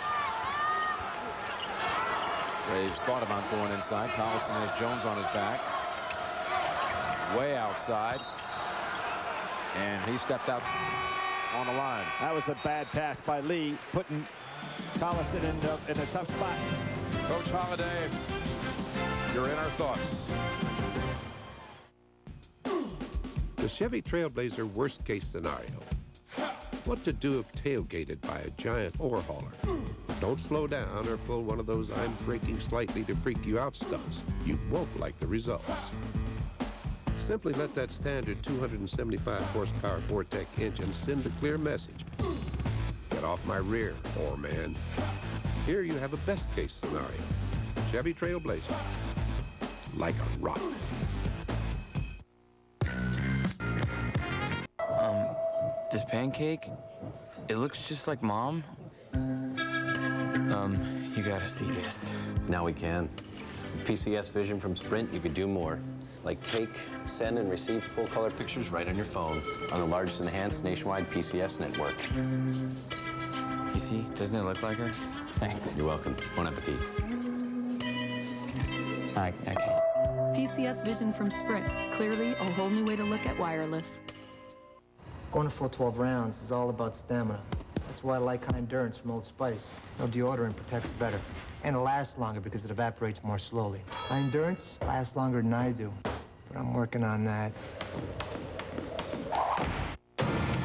Graves thought about going inside. Collison has Jones on his back. Way outside. And he stepped out on the line. That was a bad pass by Lee, putting Collison in a tough spot. Coach Holliday, you're in our thoughts. The Chevy Trailblazer worst-case scenario. What to do if tailgated by a giant ore hauler? Don't slow down or pull one of those I'm braking slightly to freak you out stunts. You won't like the results. Simply let that standard 275 horsepower Vortec engine send a clear message. Get off my rear, ore man. Here you have a best-case scenario. Chevy Trailblazer, like a rock. This pancake, it looks just like Mom. You gotta see this. Now we can. With PCS Vision from Sprint, you could do more. Like take, send, and receive full-color pictures right on your phone on the largest enhanced nationwide PCS network. You see, doesn't it look like her? Thanks. You're welcome. Bon appetit. I can't. PCS Vision from Sprint. Clearly, a whole new way to look at wireless. Going a full 12 rounds is all about stamina. That's why I like High Endurance from Old Spice. No deodorant protects better. And it lasts longer because it evaporates more slowly. High Endurance lasts longer than I do. But I'm working on that.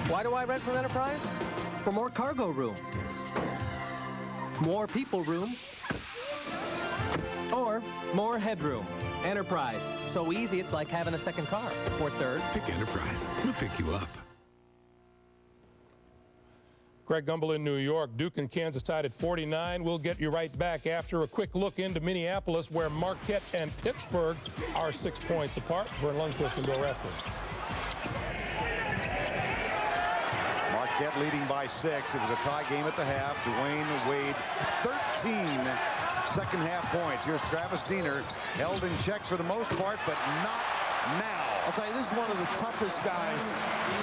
Why do I rent from Enterprise? For more cargo room. More people room. Or more headroom. Enterprise. So easy it's like having a second car. Or third. Pick Enterprise. We'll pick you up. Greg Gumbel in New York. Duke and Kansas tied at 49. We'll get you right back after a quick look into Minneapolis, where Marquette and Pittsburgh are 6 points apart. Vern Lundquist and Bill Raftery. Marquette leading by 6. It was a tie game at the half. Dwayne Wade, 13 second-half points. Here's Travis Diener, held in check for the most part, but not now. I'll tell you, this is one of the toughest guys.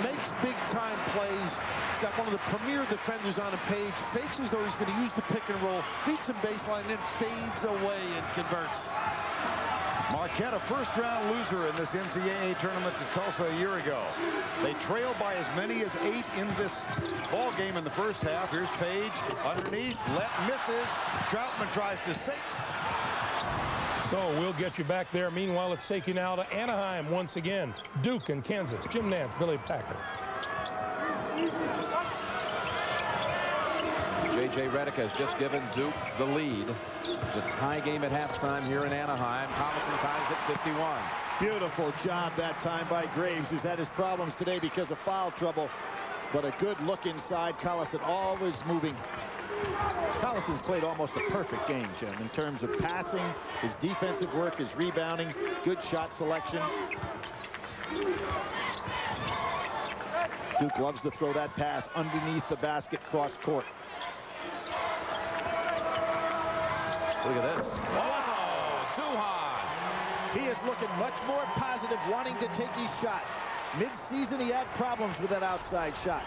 Makes big-time plays. He's got one of the premier defenders on a page. Fakes as though he's going to use the pick and roll. Beats him baseline, then fades away and converts. Marquette, a first-round loser in this NCAA tournament to Tulsa a year ago. They trail by as many as 8 in this ball game in the first half. Here's Page underneath. Let misses. Troutman tries to save. So we'll get you back there. Meanwhile, it's taking out to Anaheim once again. Duke and Kansas. Jim Nantz, Billy Packer. J.J. Redick has just given Duke the lead. It's a tie game at halftime here in Anaheim. Collison ties at 51. Beautiful job that time by Graves, who's had his problems today because of foul trouble. But a good look inside. Collison always moving. Collison's played almost a perfect game, Jim, in terms of passing, his defensive work, his rebounding, good shot selection. Duke loves to throw that pass underneath the basket cross court. Look at this. Oh, too high. He is looking much more positive, wanting to take his shot. Mid-season, he had problems with that outside shot.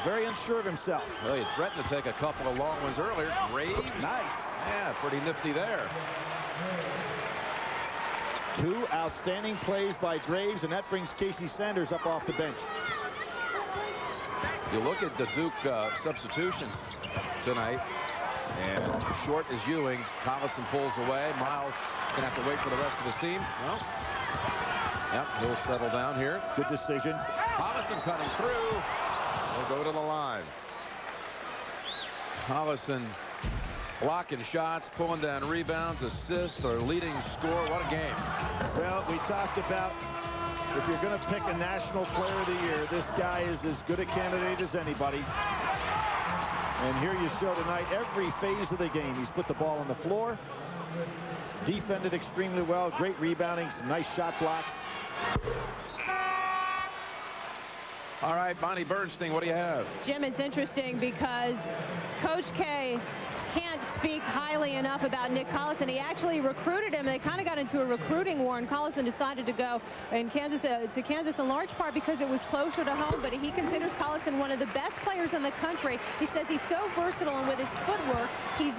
Very unsure of himself. Well, he threatened to take a couple of long ones earlier. Graves. Nice. Yeah, pretty nifty there. 2 outstanding plays by Graves, and that brings Casey Sanders up off the bench. You look at the Duke substitutions tonight, and short is Ewing. Collison pulls away. Miles going to have to wait for the rest of his team. Well, yep, he'll settle down here. Good decision. Collison cutting through. We'll go to the line. Collison blocking shots, pulling down rebounds, assists, or leading score. What a game. Well, we talked about if you're going to pick a National Player of the Year, this guy is as good a candidate as anybody. And here you show tonight every phase of the game. He's put the ball on the floor, defended extremely well, great rebounding, some nice shot blocks. All right, Bonnie Bernstein, what do you have? Jim, it's interesting because Coach K can't speak highly enough about Nick Collison. He actually recruited him. They kind of got into a recruiting war, and Collison decided to go in Kansas to Kansas in large part because it was closer to home. But he considers Collison one of the best players in the country. He says he's so versatile, and with his footwork, he's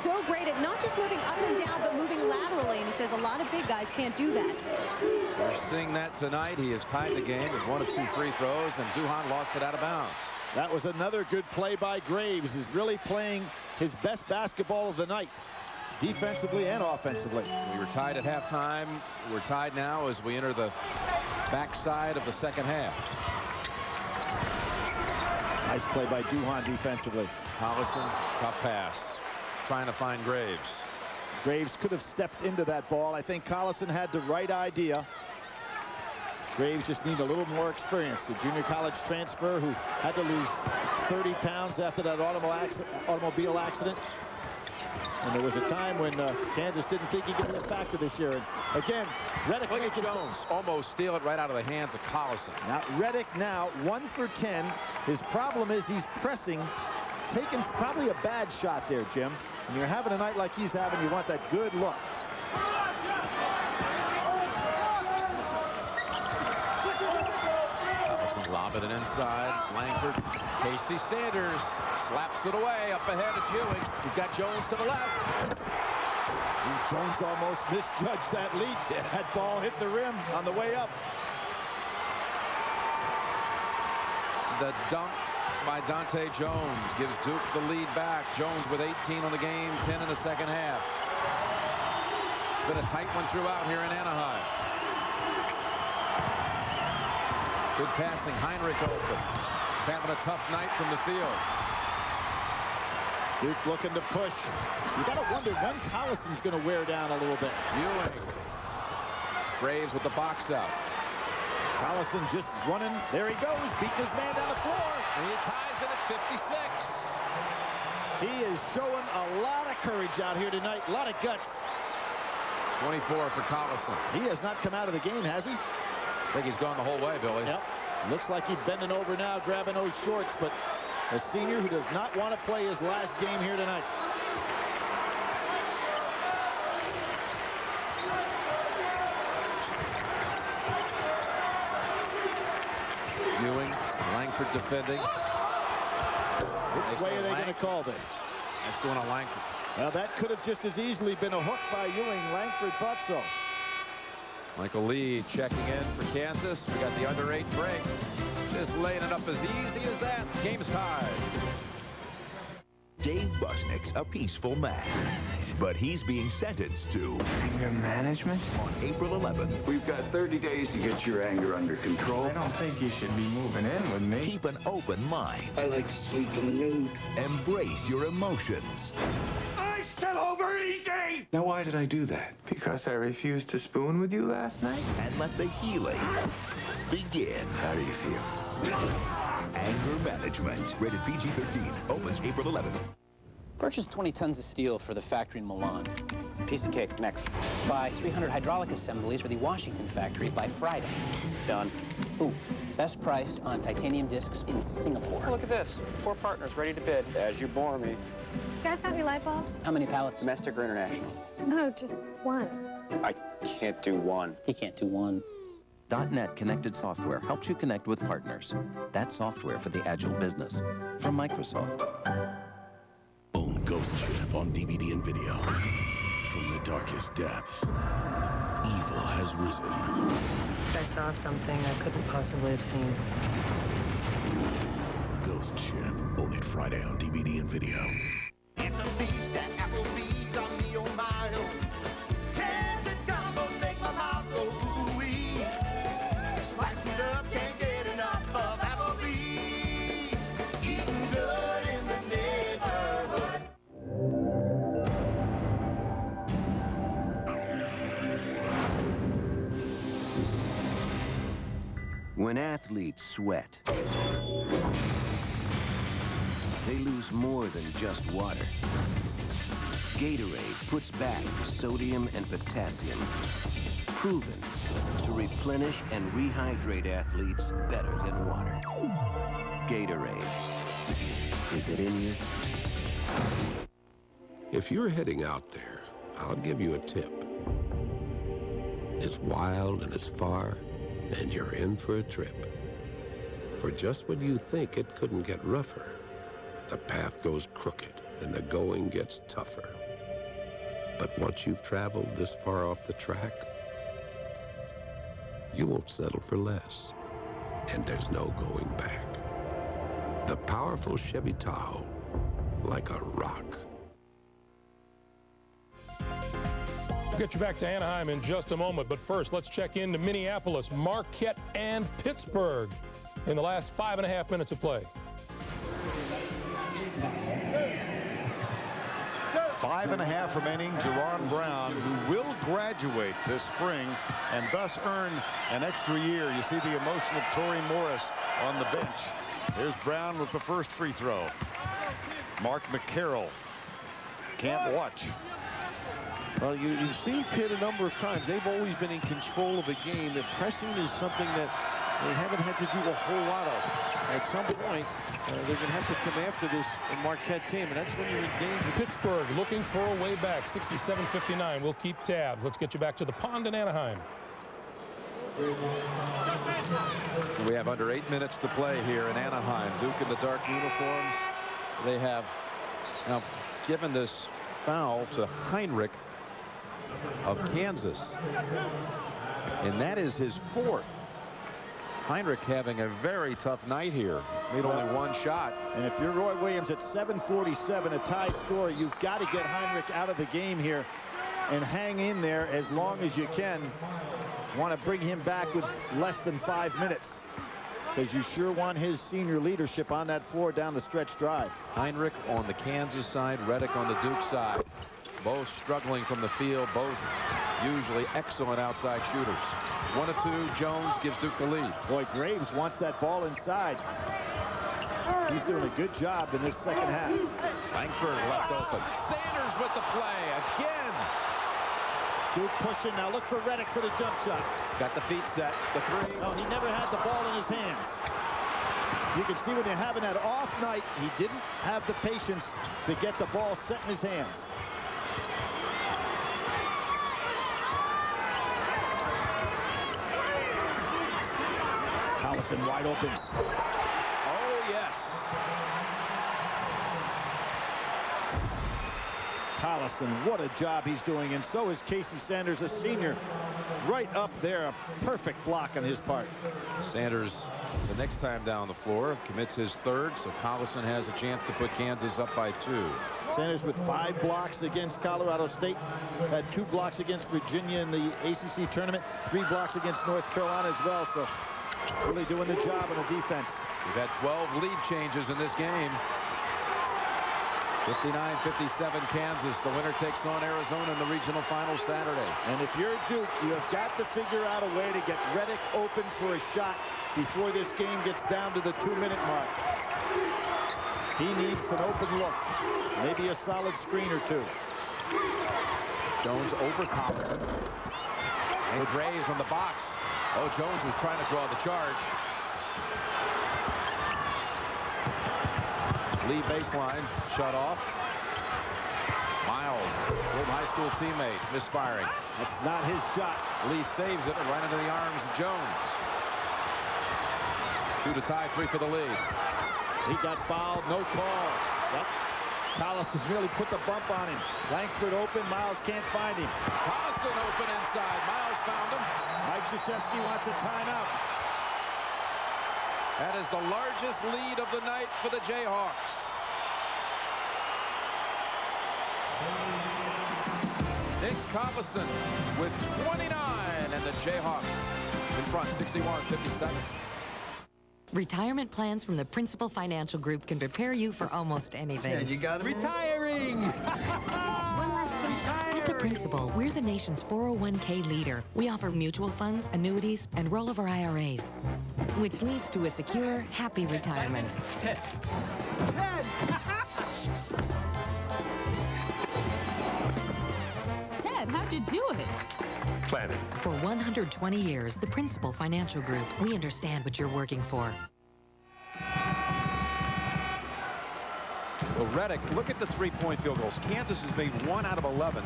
so great at not just moving up and down, but moving laterally. And he says a lot of big guys can't do that. We're seeing that tonight. He has tied the game with 1 of 2 free throws, and Duhon lost it out of bounds. That was another good play by Graves. He's really playing his best basketball of the night, defensively and offensively. We were tied at halftime. We're tied now as we enter the backside of the second half. Nice play by Duhon defensively. Collison, tough pass, trying to find Graves. Graves could have stepped into that ball. I think Collison had the right idea. Graves just needs a little more experience. The junior college transfer who had to lose 30 pounds after that automobile accident. And there was a time when Kansas didn't think he could be a factor this year. And again, Reddick. Look at Jones almost steal it right out of the hands of Collison. Now Reddick now 1 for 10. His problem is he's pressing, taking probably a bad shot there, Jim. And you're having a night like he's having, you want that good look. Collison lobbing it inside. Langford. Casey Sanders slaps it away. Up ahead, it's Ewing. He's got Jones to the left. Jones almost misjudged that lead. That ball hit the rim on the way up. The dunk by Dante Jones gives Duke the lead back. Jones with 18 on the game, 10 in the second half. It's been a tight one throughout here in Anaheim. Good passing. Heinrich open. He's having a tough night from the field. Duke looking to push. You got to wonder when Collison's going to wear down a little bit. Ewing. Braves with the box out. Collison just running. There he goes, beating his man down the floor. And he ties it at 56. He is showing a lot of courage out here tonight. A lot of guts. 24 for Collison. He has not come out of the game, has he? I think he's gone the whole way, Billy. Yep. Looks like he's bending over now, grabbing those shorts, but a senior who does not want to play his last game here tonight. Ewing, Langford defending. Which way are they going to call this? That's going on Langford. Well, that could have just as easily been a hook by Ewing. Langford thought so. Michael Lee checking in for Kansas. We got the under 8 break. Just laying it up as easy as that. Game's tied. Dave Busnick's a peaceful man, but he's being sentenced to anger management on April 11th. We've got 30 days to get your anger under control. I don't think you should be moving in with me. Keep an open mind. I like to sleep in the nude. Embrace your emotions. I said over easy! Now why did I do that? Because I refused to spoon with you last night? And let the healing begin. How do you feel? Anger management. Rated PG-13. Opens April 11th. Purchase 20 tons of steel for the factory in Milan. Piece of cake. Next. Buy 300 hydraulic assemblies for the Washington factory by Friday. Done. Ooh, best price on titanium discs in Singapore. Oh, look at this. 4 partners ready to bid. As you bore me. You guys got any light bulbs? How many pallets? Domestic or international? No, just one. I can't do one. He can't do one. .NET Connected Software helps you connect with partners. That's software for the agile business. From Microsoft. Own Ghost Ship on DVD and video. From the darkest depths, evil has risen. I saw something I couldn't possibly have seen. Ghost Ship. Own it Friday on DVD and video. It's a feast at Applebee's on me on my own. Can't it combos make my mouth go ooh-wee. Slice it up, can't get enough of Applebee's. Eating good in the neighborhood. When athletes sweat, they lose more than just water. Gatorade puts back sodium and potassium, proven to replenish and rehydrate athletes better than water. Gatorade. Is it in you? If you're heading out there, I'll give you a tip. It's wild and it's far, and you're in for a trip. For just when you think it couldn't get rougher, the path goes crooked and the going gets tougher. But once you've traveled this far off the track, you won't settle for less. And there's no going back. The powerful Chevy Tahoe, like a rock. We'll get you back to Anaheim in just a moment, but first, let's check into Minneapolis, Marquette, and Pittsburgh in the last 5.5 minutes of play. 5.5 remaining. Jerron Brown, who will graduate this spring and thus earn an extra year. You see the emotion of Torrey Morris on the bench. Here's Brown with the first free throw. Mark McCarroll Can't watch. Well, you've seen Pitt a number of times. They've always been in control of a game. And pressing is something that they haven't had to do a whole lot of. At some point, they're going to have to come after this Marquette team, and that's when you're in danger. Pittsburgh looking for a way back, 67-59. We'll keep tabs. Let's get you back to the pond in Anaheim. We have under 8 minutes to play here in Anaheim. Duke in the dark uniforms. They have now given this foul to Heinrich of Kansas, and that is his 4th. Heinrich having a very tough night here. Made only one shot. And if you're Roy Williams at 7:47, a tie score, you've got to get Heinrich out of the game here and hang in there as long as you can. Want to bring him back with less than 5 minutes, because you sure want his senior leadership on that floor down the stretch drive. Heinrich on the Kansas side, Reddick on the Duke side. Both struggling from the field, both usually excellent outside shooters. 1 of 2, Jones gives Duke the lead. Boy, Graves wants that ball inside. He's doing a good job in this second half. Langford left open. Sanders with the play again. Duke pushing. Now look for Reddick for the jump shot. Got the feet set. The 3. No, he never had the ball in his hands. You can see when you're having that off night, he didn't have the patience to get the ball set in his hands. Collison wide open. Oh, yes. Collison, what a job he's doing, and so is Casey Sanders, a senior, right up there. A perfect block on his part. Sanders, the next time down the floor, commits his 3rd, so Collison has a chance to put Kansas up by 2. Sanders with 5 blocks against Colorado State, had 2 blocks against Virginia in the ACC tournament, 3 blocks against North Carolina as well, so really doing the job on the defense. We've had 12 lead changes in this game. 59-57 Kansas. The winner takes on Arizona in the regional final Saturday. And if you're Duke, you have got to figure out a way to get Reddick open for a shot before this game gets down to the 2-minute mark. He needs an open look, maybe a solid screen or 2. Jones over Collison. And Graves on the box. Oh, Jones was trying to draw the charge. Lee baseline, shut off. Miles, his old high school teammate, misfiring. That's not his shot. Lee saves it right into the arms of Jones. 2 to tie, 3 for the lead. He got fouled, no call. Yep. Collison really put the bump on him. Langford open, Miles can't find him. Collison open inside, Miles found him. Mike Krzyzewski wants a timeout. That is the largest lead of the night for the Jayhawks. Nick Collison with 29, and the Jayhawks in front, 61-57. Retirement plans from the Principal Financial Group can prepare you for almost anything. Yeah, you got Retiring! At the Principal, we're the nation's 401k leader. We offer mutual funds, annuities, and rollover IRAs, which leads to a secure, happy retirement. Ted! Ted, how'd you do it? Planning. For 120 years, the Principal Financial Group, we understand what you're working for. Well, Reddick, look at the 3-point field goals. Kansas has made 1 out of 11.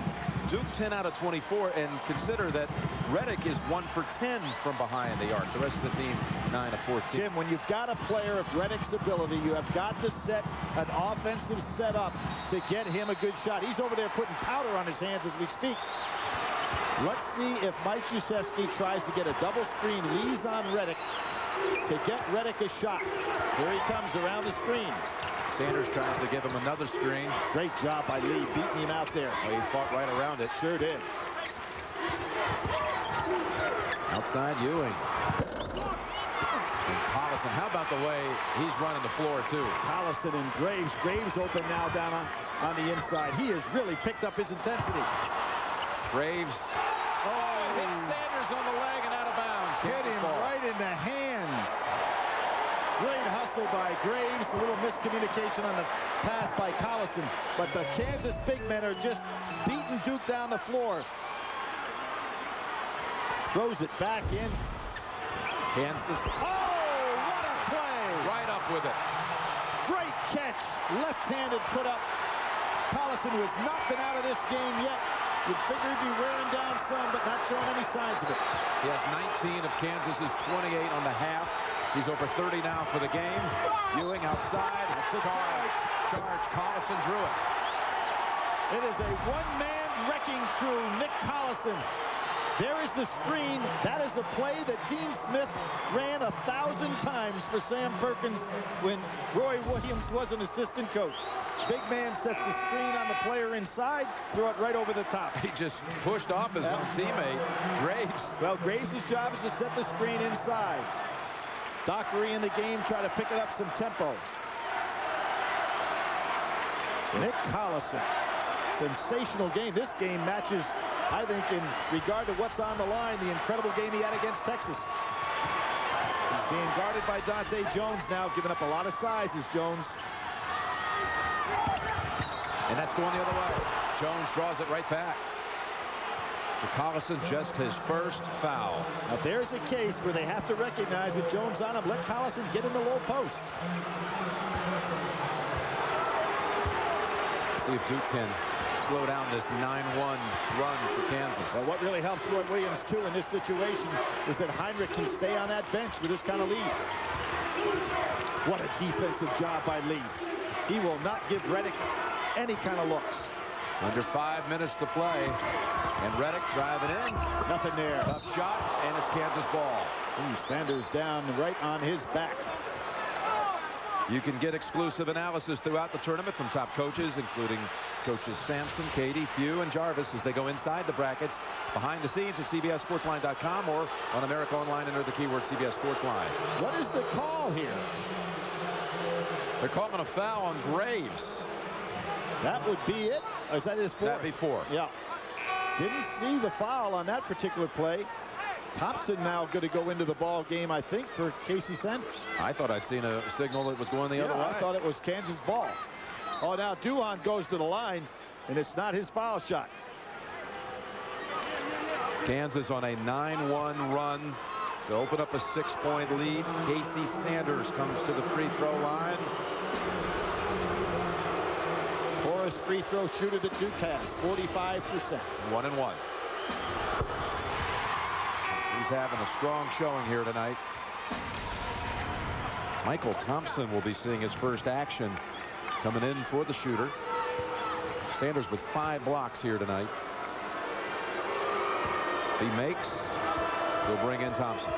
Duke 10 out of 24, and consider that Reddick is 1 for 10 from behind the arc. The rest of the team 9 of 14. Jim, when you've got a player of Reddick's ability, you have got to set an offensive setup to get him a good shot. He's over there putting powder on his hands as we speak. Let's see if Mike Krzyzewski tries to get a double screen, leads on Reddick to get Reddick a shot. Here he comes around the screen. Sanders tries to give him another screen. Great job by Lee, beating him out there. Well, he fought right around it. Sure did. Outside Ewing. And Collison, how about the way he's running the floor, too? Collison and Graves. Graves open now down on the inside. He has really picked up his intensity. Graves. Oh, hits Sanders on the leg and out of bounds. Hit him right in the hands. Great hustle by Graves. A little miscommunication on the pass by Collison. But the Kansas big men are just beating Duke down the floor. Throws it back in. Kansas. Oh, what a play. Right up with it. Great catch. Left-handed put up. Collison was not been out of this game yet. You'd figure he'd be wearing down some, but not showing any signs of it. He has 19 of Kansas's 28 on the half. He's over 30 now for the game. Ewing outside. That's a charge. Collison drew it. It is a one-man wrecking crew. Nick Collison. There is the screen. That is a play that Dean Smith ran 1,000 times for Sam Perkins when Roy Williams was an assistant coach. Big man sets the screen on the player inside, throw it right over the top. He just pushed off his own teammate, Graves. Well, Graves' job is to set the screen inside. Dockery in the game, try to pick it up some tempo. Nick Collison, sensational game. This game matches, I think, in regard to what's on the line, the incredible game he had against Texas. He's being guarded by Dante Jones now, giving up a lot of size is Jones. And that's going the other way. Jones draws it right back. For Collison, just his first foul. Now there's a case where they have to recognize with Jones on him, let Collison get in the low post. See if Duke can slow down this 9-1 run for Kansas. Well, what really helps Roy Williams, too, in this situation is that Heinrich can stay on that bench with this kind of lead. What a defensive job by Lee. He will not give Redick any kind of looks. Under 5 minutes to play. And Redick driving in. Nothing there. Tough shot, and it's Kansas ball. Ooh, Sanders down right on his back. You can get exclusive analysis throughout the tournament from top coaches, including coaches Sampson, Katie, Few, and Jarvis as they go inside the brackets, behind the scenes at CBSSportsLine.com or on America Online, enter the keyword CBS Sports Line. What is the call here? They're calling a foul on Graves. That would be it. Or is that his fourth? That'd be four. Yeah. Didn't see the foul on that particular play. Thompson now going to go into the ball game, I think, for Casey Sanders. I thought I'd seen a signal that was going the other way. I thought it was Kansas ball. Oh, now Duhon goes to the line, and it's not his foul shot. Kansas on a 9-1 run to open up a 6-point lead. Casey Sanders comes to the free throw line. Poorest free throw shooter that Duke has, 45%. 1-1. He's having a strong showing here tonight. Michael Thompson will be seeing his first action coming in for the shooter. Sanders with 5 blocks here tonight. He makes. He'll bring in Thompson.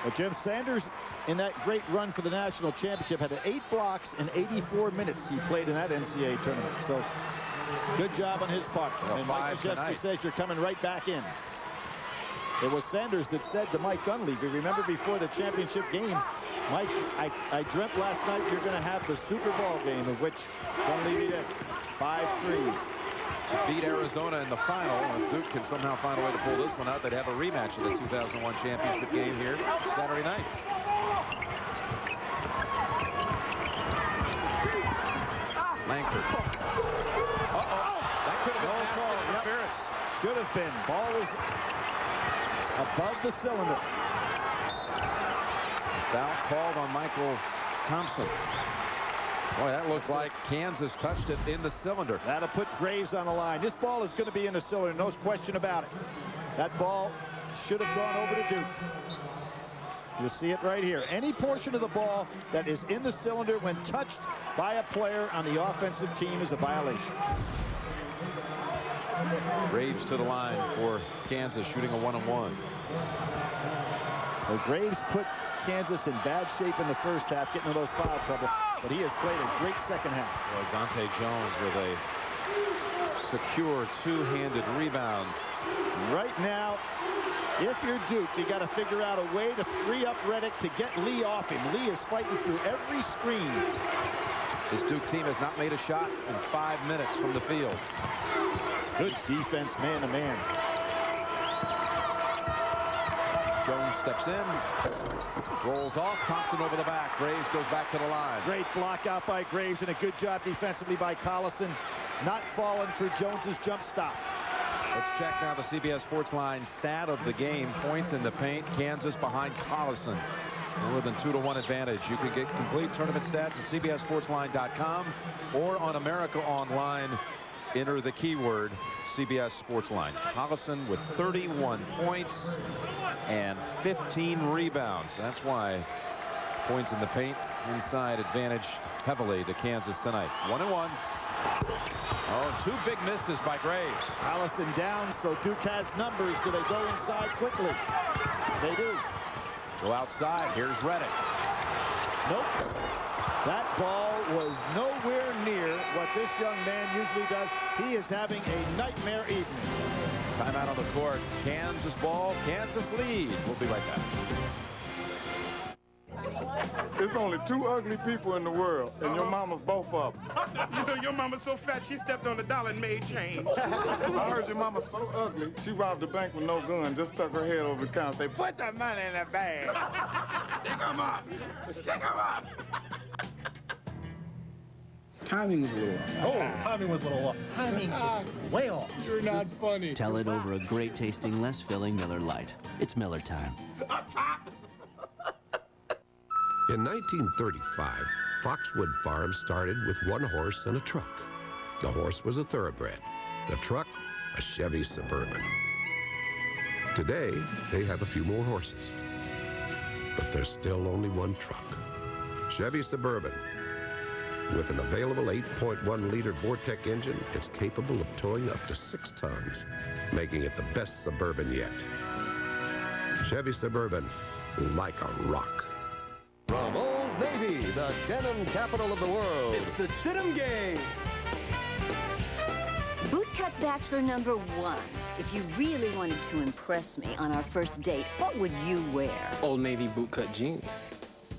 Well, Jim, Sanders in that great run for the national championship had 8 blocks in 84 minutes he played in that NCAA tournament. So good job on his part. Well, and Mike Krzyzewski says you're coming right back in. It was Sanders that said to Mike Dunleavy, remember before the championship game, Mike, I dreamt last night you're going to have the Super Bowl game, of which Dunleavy did. 5 threes. To beat Arizona in the final, if Duke can somehow find a way to pull this one out, they'd have a rematch of the 2001 championship game here Saturday night. Langford. That could have been basket interference. Should have been. Ball was above the cylinder. Foul called on Michael Thompson. Boy, that looks like Kansas touched it in the cylinder. That'll put Graves on the line. This ball is going to be in the cylinder, no question about it. That ball should have gone over to Duke. You'll see it right here. Any portion of the ball that is in the cylinder when touched by a player on the offensive team is a violation. Graves to the line for Kansas, shooting a 1-on-1. Well, Graves put Kansas in bad shape in the first half, getting into those foul trouble, but he has played a great second half. Well, Dante Jones with a secure two-handed rebound. Right now, if you're Duke, you got to figure out a way to free up Redick to get Lee off him. Lee is fighting through every screen. This Duke team has not made a shot in 5 minutes from the field. Good defense, man to man. Jones steps in, rolls off. Thompson over the back. Graves goes back to the line. Great block out by Graves and a good job defensively by Collison. Not falling for Jones's jump stop. Let's check now the CBS Sports Line stat of the game. Points in the paint. Kansas behind Collison. More than 2-to-1 advantage. You can get complete tournament stats at CBSSportsLine.com or on America Online. Enter the keyword CBS Sports Line. Collison with 31 points and 15 rebounds. That's why points in the paint inside advantage heavily to Kansas tonight. 1-1. Oh, two big misses by Graves. Collison down, so Duke has numbers. Do they go inside quickly? They do. Go outside. Here's Reddick. Nope. That ball was nowhere near what this young man usually does. He is having a nightmare evening. Timeout on the court. Kansas ball. Kansas lead. We'll be right back. There's only two ugly people in the world, and your mama's both of them. You know, your mama's so fat, she stepped on the dollar and made change. I heard your mama's so ugly, she robbed the bank with no gun, just stuck her head over the counter and say, put that money in that bag. Stick 'em up. Stick 'em up. Timing was a little off. Oh, timing was a little off. Timing is way off. You're not funny. Tell it over a great tasting, less filling Miller Lite. It's Miller time. In 1935, Foxwood Farm started with one horse and a truck. The horse was a thoroughbred. The truck, a Chevy Suburban. Today, they have a few more horses. But there's still only one truck. Chevy Suburban. With an available 8.1-liter Vortec engine, it's capable of towing up to 6 tons, making it the best Suburban yet. Chevy Suburban, like a rock. From Old Navy, the denim capital of the world. It's the denim game. Bootcut Bachelor #1. If you really wanted to impress me on our first date, what would you wear? Old Navy bootcut jeans.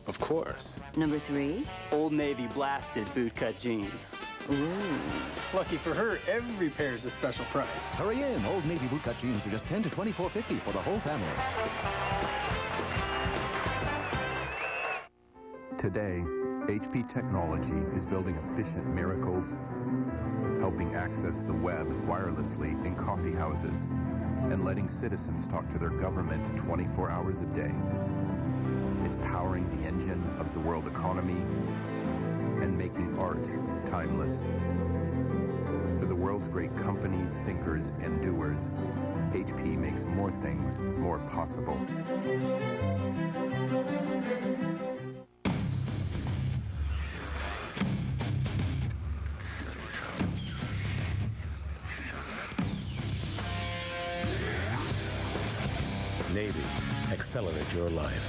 Of course. #3? Old Navy blasted bootcut jeans. Ooh. Lucky for her, every pair is a special price. Hurry in. Old Navy bootcut jeans are just $10 to $24.50 for the whole family. Today, HP Technology is building efficient miracles, helping access the web wirelessly in coffee houses, and letting citizens talk to their government 24 hours a day. It's powering the engine of the world economy and making art timeless. For the world's great companies, thinkers, and doers, HP makes more things more possible. Navy, accelerate your life.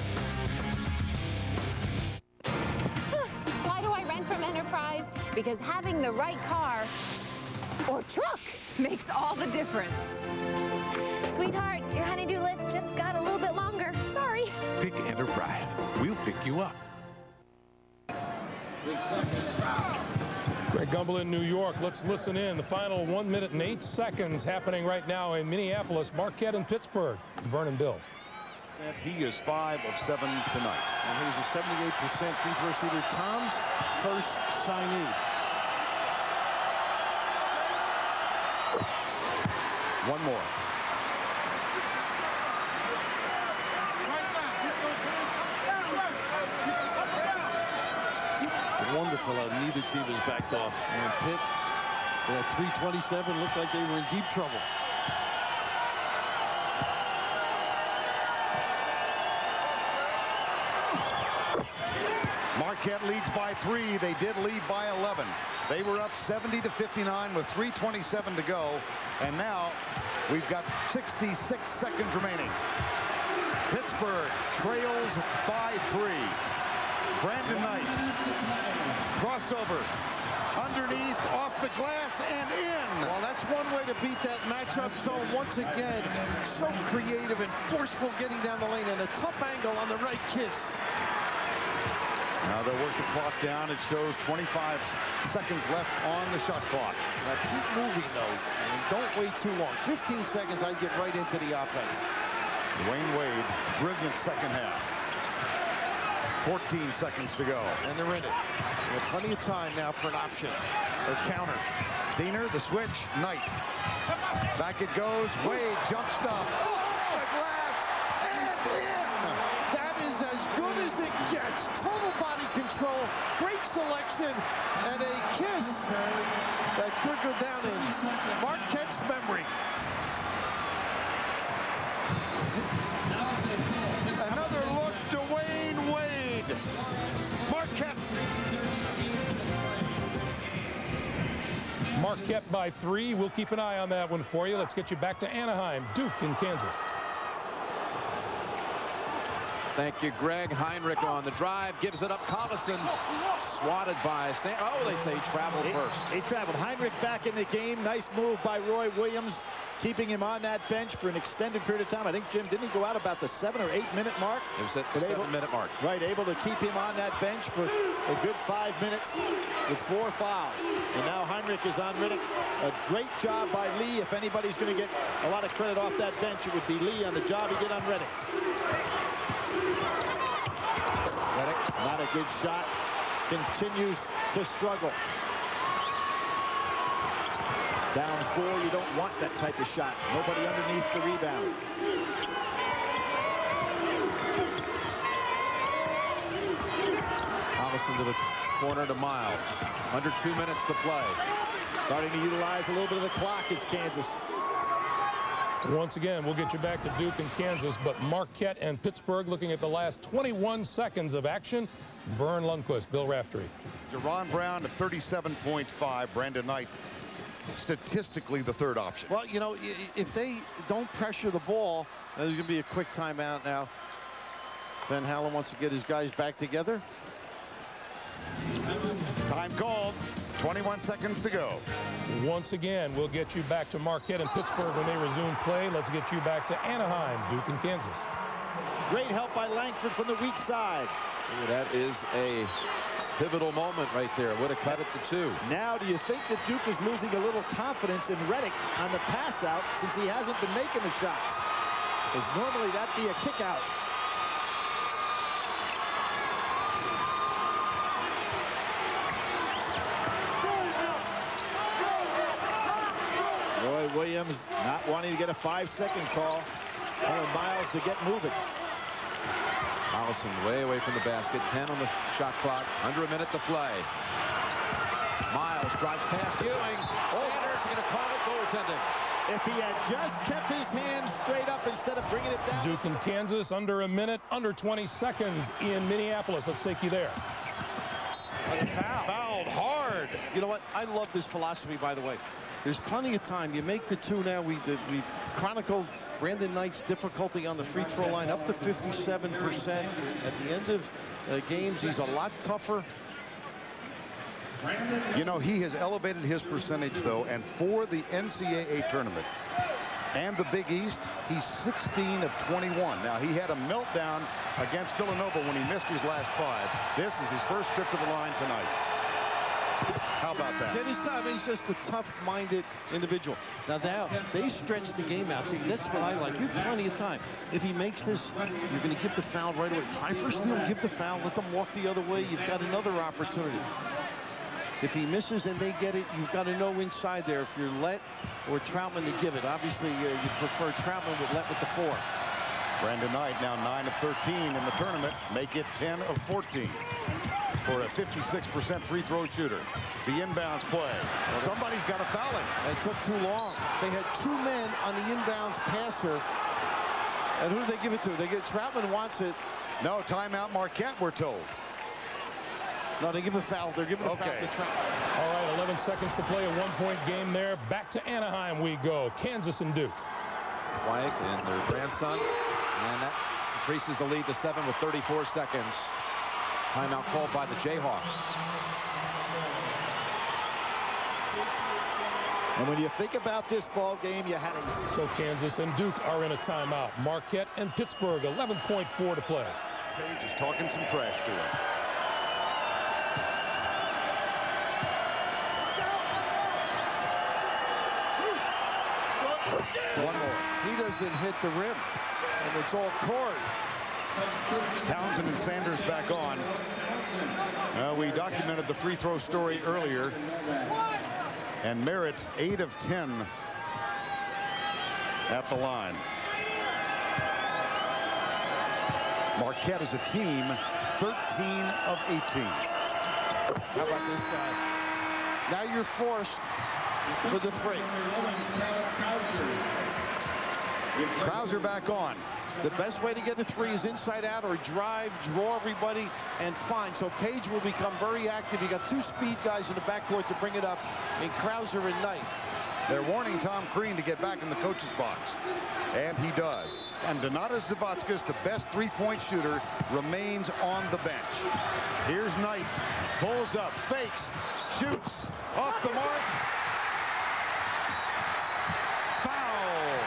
Why do I rent from Enterprise? Because having the right car or truck makes all the difference. Sweetheart, your honey-do list just got a little bit longer. Sorry. Pick Enterprise. We'll pick you up. Greg Gumbel in New York. Let's listen in. The final 1 minute and 8 seconds happening right now in Minneapolis, Marquette, and Pittsburgh. Vernon Bill. He is 5 of 7 tonight. And he's a 78% free throw shooter. Tom's first signee. One more. Wonderful how neither team is backed off. And Pitt, at 3:27, looked like they were in deep trouble. Marquette leads by 3. They did lead by 11. They were up 70-59 with 3:27 to go. And now we've got 66 seconds remaining. Pittsburgh trails by 3. Brandon Knight. Crossover. Underneath, off the glass, and in. Well, that's one way to beat that matchup zone. Once again, so creative and forceful getting down the lane, and a tough angle on the right kiss. Now they'll work the clock down. It shows 25 seconds left on the shot clock. Now keep moving, though, and don't wait too long. 15 seconds, I'd get right into the offense. Dwayne Wade, brilliant second half. 14 seconds to go. And they're in it. They have plenty of time now for an option or counter. Diener, the switch, Knight. Back it goes. Wade, jump stop. Oh, the glass, and in! That is as good as it gets. Total body control, great selection, and a kiss that could go down in Marquette's memory. Another look, Dwayne Wade. Marquette. Marquette by 3. We'll keep an eye on that one for you. Let's get you back to Anaheim, Duke in Kansas. Thank you, Greg. Heinrich on the drive, gives it up. Collison swatted by they say he traveled first. He traveled. Heinrich back in the game. Nice move by Roy Williams, keeping him on that bench for an extended period of time. I think, Jim, didn't he go out about the 7 or 8 minute mark? It was at the 7-minute mark. Right, able to keep him on that bench for a good 5 minutes with 4 fouls. And now Heinrich is on Riddick. A great job by Lee. If anybody's going to get a lot of credit off that bench, it would be Lee on the job he did on Riddick. Riddick, not a good shot. Continues to struggle. Down 4, you don't want that type of shot. Nobody underneath the rebound. Collison to the corner to Miles. Under 2 minutes to play. Starting to utilize a little bit of the clock is Kansas. Once again, we'll get you back to Duke and Kansas, but Marquette and Pittsburgh looking at the last 21 seconds of action. Vern Lundquist, Bill Raftery. Jerron Brown at 37.5. Brandon Knight, statistically the third option. Well, you know, if they don't pressure the ball, there's going to be a quick timeout now. Ben Hallam wants to get his guys back together. Time called. 21 seconds to go. Once again, we'll get you back to Marquette and Pittsburgh when they resume play. Let's get you back to Anaheim, Duke and Kansas. Great help by Langford from the weak side. Ooh, that is a pivotal moment right there. Would have cut it to 2. Now, do you think that Duke is losing a little confidence in Riddick on the pass out since he hasn't been making the shots? Because normally that'd be a kick out. Roy Williams not wanting to get a 5-second call. Telling Miles to get moving. Collison way away from the basket. 10 on the shot clock. Under a minute to play. Miles drives past Ewing. Sanders going to call it goaltending. If he had just kept his hands straight up instead of bringing it down. Duke and Kansas under a minute, under 20 seconds in Minneapolis. Let's take you there. Fouled hard. You know what? I love this philosophy, by the way. There's plenty of time. You make the 2 now. We've chronicled Brandon Knight's difficulty on the free throw line up to 57%. At the end of games, he's a lot tougher. You know, he has elevated his percentage, though, and for the NCAA tournament and the Big East, he's 16 of 21. Now, he had a meltdown against Villanova when he missed his last 5. This is his first trip to the line tonight. How about that? Get his time. He's just a tough-minded individual. Now, they stretch the game out. See, that's what I like. You have plenty of time. If he makes this, you're going to give the foul right away. Try for steal, give the foul, let them walk the other way. You've got another opportunity. If he misses and they get it, you've got to know inside there if you're Lett or Troutman to give it. Obviously, you prefer Troutman with Lett with the 4. Brandon Knight now 9 of 13 in the tournament. Make it 10 of 14 for a 56% free throw shooter. The inbounds play. Somebody's got to foul him. It took too long. They had 2 men on the inbounds passer. And who do they give it to? Troutman wants it. No, timeout Marquette, we're told. No, they give a foul. They're giving a foul to Troutman. All right, 11 seconds to play, a 1-point game there. Back to Anaheim we go. Kansas and Duke. White and their grandson. And that increases the lead to 7 with 34 seconds. Timeout called by the Jayhawks. And when you think about this ball game, you had it. So Kansas and Duke are in a timeout. Marquette and Pittsburgh, 11.4 to play. Page is talking some trash to him. One more. He doesn't hit the rim. And it's all Cord. Townsend and Sanders back on. We documented the free throw story earlier. And Merritt 8 of 10 at the line. Marquette as a team 13 of 18. How about this guy? Now you're forced for the three. Krauser back on. The best way to get a three is inside out or drive, draw everybody, and find. So Page will become very active. You got two speed guys in the backcourt to bring it up in Krauser and Knight. They're warning Tom Crean to get back in the coach's box. And he does. And Donatas Zavatskis, the best three-point shooter, remains on the bench. Here's Knight. Pulls up, fakes, shoots, off the mark. Foul.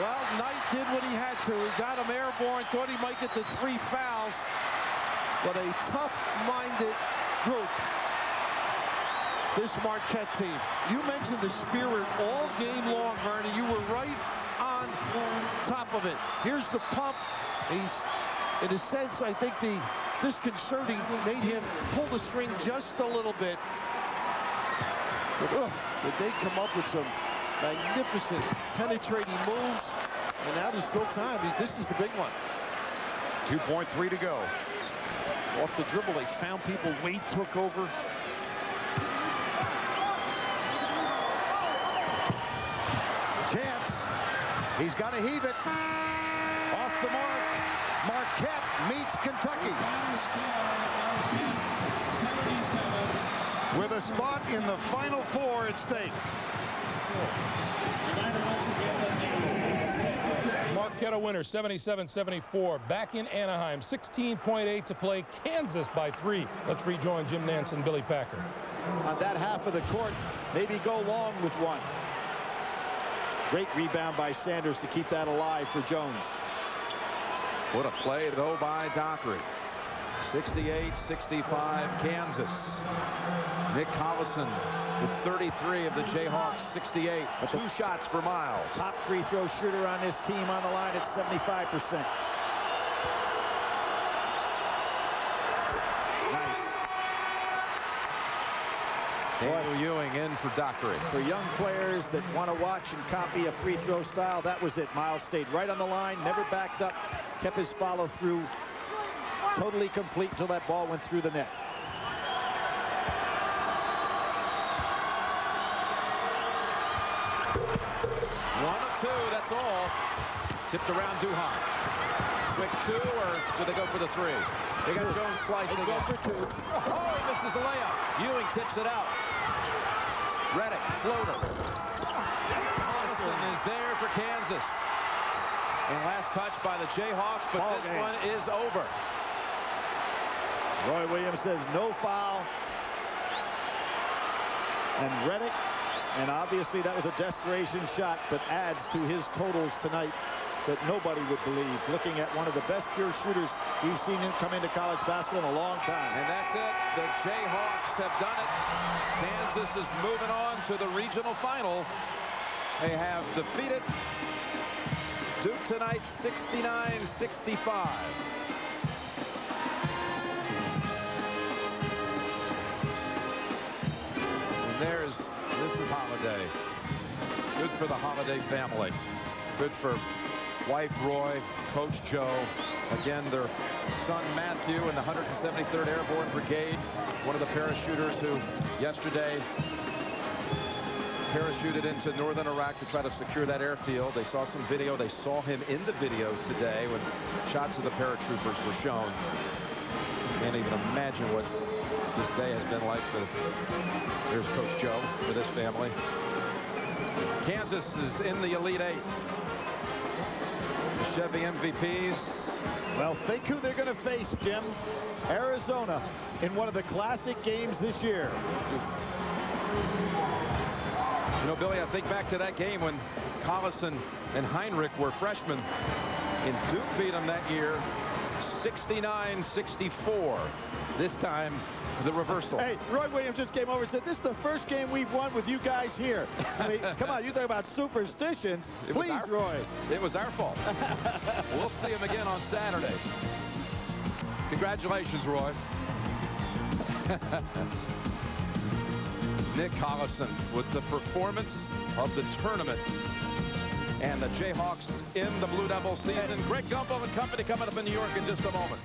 Well, Knight did what he had to. He got him airborne, thought he might get the 3 fouls. But a tough-minded group, this Marquette team. You mentioned the spirit all game long, Vernon. You were right on top of it. Here's the pump. He's, in a sense, I think the disconcerting made him pull the string just a little bit. But, did they come up with some magnificent penetrating moves? And now there's still time. This is the big one. 2.3 to go. Off the dribble, they found people. Wade took over. Chance. He's got to heave it. Off the mark. Marquette meets Kentucky. With a spot in the Final Four at stake. Marquette a winner, 77-74. Back in Anaheim, 16.8 to play. Kansas by 3. Let's rejoin Jim Nantz and Billy Packer. On that half of the court, maybe go long with one. Great rebound by Sanders to keep that alive for Jones. What a play, though, by Dockery. 68-65, Kansas. Nick Collison with 33 of the Jayhawks, 68. 2 shots for Miles. Top free throw shooter on this team on the line at 75%. Daniel Ewing in for Dockery. For young players that want to watch and copy a free throw style, that was it. Miles stayed right on the line, never backed up, kept his follow through totally complete until that ball went through the net. One of 2, that's all. Tipped around Duhan. Quick 2, or do they go for the 3? They got Jones slicing it. For 2. Oh, he misses the layup. Ewing tips it out. Reddick, floater. Collison is there for Kansas. And last touch by the Jayhawks, but this one is over. Roy Williams says no foul. And Reddick, and obviously that was a desperation shot, but adds to his totals tonight that nobody would believe. Looking at one of the best pure shooters we've seen him come into college basketball in a long time. And that's it. The Jayhawks have done it. Kansas is moving on to the regional final. They have defeated Duke tonight, 69-65. This is Holiday. Good for the Holiday family. Good for wife Roy, Coach Joe. Again, their son Matthew in the 173rd Airborne Brigade. One of the parachuters who yesterday parachuted into northern Iraq to try to secure that airfield. They saw some video. They saw him in the video today when shots of the paratroopers were shown. Can't even imagine what this day has been like for there's Coach Joe for this family. Kansas is in the Elite 8. The Chevy MVPs. Well, think who they're going to face, Jim. Arizona in one of the classic games this year. You know, Billy, I think back to that game when Collison and Heinrich were freshmen, and Duke beat them that year 69-64. This time, the reversal. Hey, Roy Williams just came over and said, this is the first game we've won with you guys here. I mean, come on, you talk about superstitions. Please, Roy. It was our fault. We'll see him again on Saturday. Congratulations, Roy. Nick Collison with the performance of the tournament. And the Jayhawks in the Blue Devil season. Greg Gumbel and company coming up in New York in just a moment.